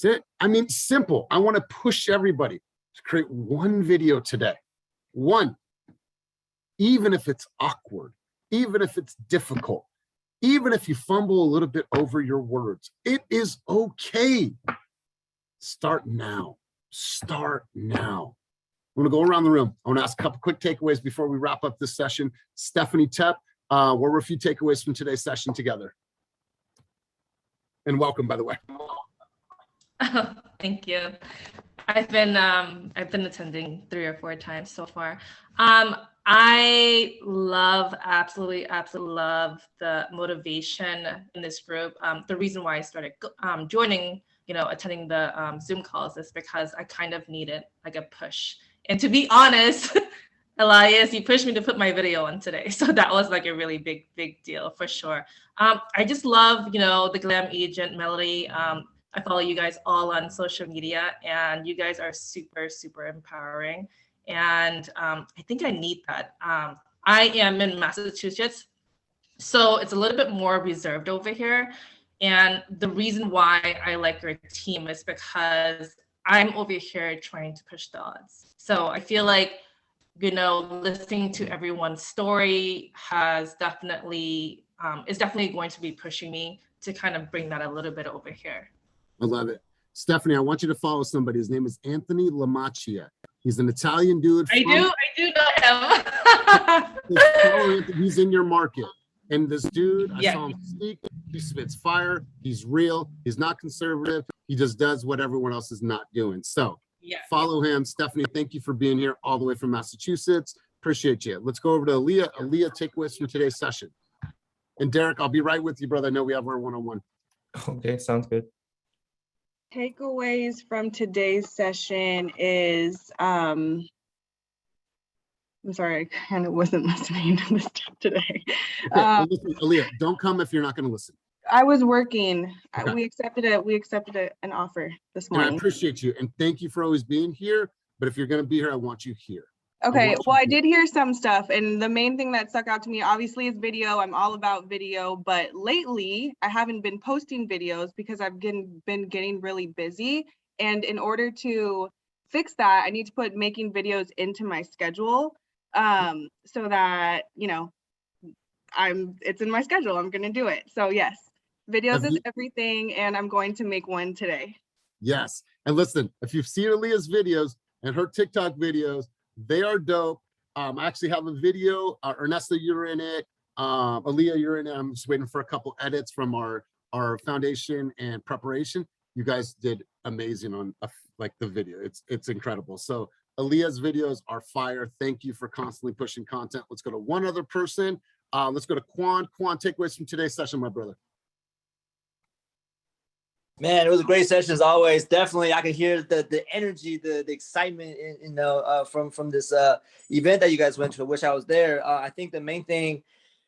That's it. I mean, simple. I want to push everybody to create 1 video today. 1. Even if it's awkward, even if it's difficult, even if you fumble a little bit over your words, it is okay. Start now. Start now. I'm going to go around the room. I want to ask a couple quick takeaways before we wrap up this session. Stephanie Tepp, what were a few takeaways from today's session together? And welcome, by the way. Thank you. I've been attending 3 or 4 times so far. I absolutely love the motivation in this group. The reason why I started joining, attending the Zoom calls is because I kind of needed like a push. And to be honest, Elias, you pushed me to put my video on today. So that was like a really big deal for sure. I just love, the Glam Agent Melody. I follow you guys all on social media and you guys are super empowering. And I think I need that. I am in Massachusetts, so it's a little bit more reserved over here. And the reason why I like your team is because I'm over here trying to push the odds. So I feel like, listening to everyone's story is definitely going to be pushing me to kind of bring that a little bit over here. I love it. Stephanie, I want you to follow somebody. His name is Anthony Lamacchia. He's an Italian dude. I do know him. He's in your market. And this dude, I saw him speak. He spits fire. He's real. He's not conservative. He just does what everyone else is not doing. So follow him. Stephanie, thank you for being here all the way from Massachusetts. Appreciate you. Let's go over to Aaliyah. Aaliyah, takeaways from today's session. And Derek, I'll be right with you, brother. I know we have our one-on-one. Okay, sounds good. Takeaways from today's session is, I'm sorry, I kind of wasn't listening to this stuff today. Okay, listen, Aaliyah, don't come if you're not going to listen. I was working. Okay. We accepted an offer this And morning. I appreciate you. And thank you for always being here. But if you're going to be here, I want you here. Okay, well, I did hear some stuff, and the main thing that stuck out to me, obviously, is video. I'm all about video, but lately, I haven't been posting videos because I've been getting really busy. And in order to fix that, I need to put making videos into my schedule, so that, it's in my schedule. I'm going to do it. So yes, videos is everything, and I'm going to make one today. Yes. And listen, if you've seen Aaliyah's videos and her TikTok videos, they are dope. I actually have a video. Ernesto, you're in it. Aaliyah, you're in it. I'm just waiting for a couple edits from our foundation and preparation. You guys did amazing on the video. It's incredible. So Aaliyah's videos are fire. Thank you for constantly pushing content. Let's go to one other person. Let's go to Quan. Quan, takeaways from today's session, my brother. Man, it was a great session as always. Definitely, I could hear the energy, the excitement, from this event that you guys went to. I wish I was there. I think the main thing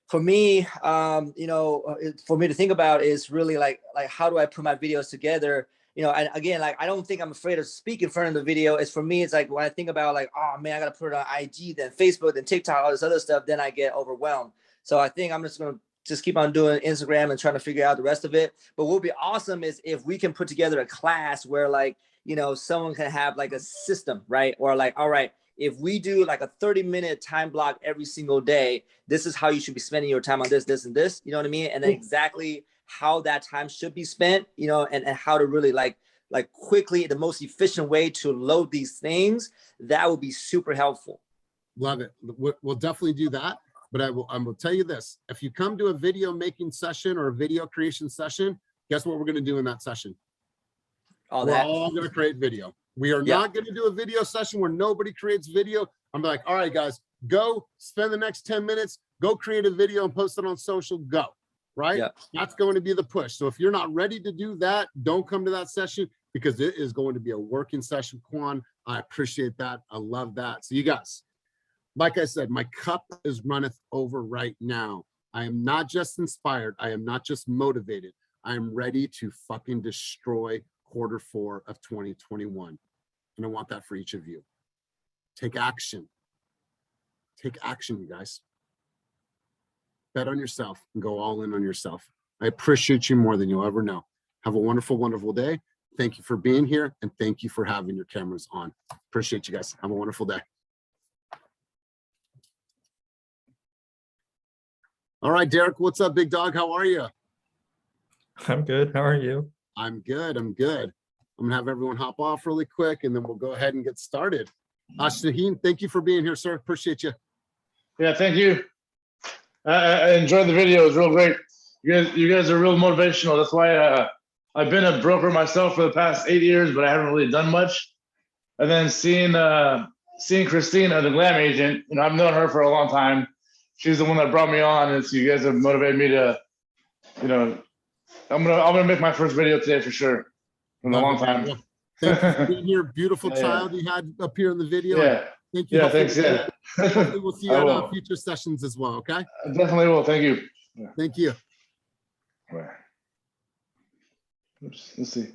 for me, for me to think about is really like how do I put my videos together? And again, I don't think I'm afraid of speaking in front of the video. It's for me, it's like when I think about oh man, I got to put it on IG, then Facebook, then TikTok, all this other stuff, then I get overwhelmed. So I think I'm just going to keep on doing Instagram and trying to figure out the rest of it. But what would be awesome is if we can put together a class where you know, someone can have like a system, right? Or like, all right, if we do like a 30-minute time block every single day, this is how you should be spending your time on this, this, and this, you know what I mean? And then exactly how that time should be spent, you know, and how to really like quickly, the most efficient way to load these things, that would be super helpful. Love it. We'll definitely do that. But I will tell you this, if you come to a video making session or a video creation session, guess what we're going to do in that session? We're all going to create video. We are not going to do a video session where nobody creates video. I'm like, all right, guys, go spend the next 10 minutes, go create a video and post it on social, go, right? That's going to be the push. So if you're not ready to do that, don't come to that session because it is going to be a working session, Quan. I appreciate that. I love that. So you guys, like I said, my cup is runneth over right now. I am not just inspired. I am not just motivated. I am ready to fucking destroy Q4 of 2021. And I want that for each of you. Take action. Take action, you guys. Bet on yourself and go all in on yourself. I appreciate you more than you'll ever know. Have a wonderful, wonderful day. Thank you for being here and thank you for having your cameras on. Appreciate you guys. Have a wonderful day. All right, Derek, what's up, big dog? How are you? I'm good. How are you? I'm good. I'm good. I'm gonna have everyone hop off really quick and then we'll go ahead and get started. Shaheen, thank you for being here, sir. Appreciate you. Yeah, thank you. I enjoyed the video. It was real great. You guys are real motivational. That's why I've been a broker myself for the past 8 years, but I haven't really done much. And then seeing Christina, the glam agent, you know, I've known her for a long time. She's the one that brought me on, and so you guys have motivated me to, you know, I'm gonna make my first video today for sure. In a long time. Well, thank you for being here. Beautiful child you had up here in the video. Yeah. Thank you. Yeah, thanks. Yeah. Hopefully we'll see you at future sessions as well. Okay. I definitely will. Thank you. Thank you. Oops, let's see.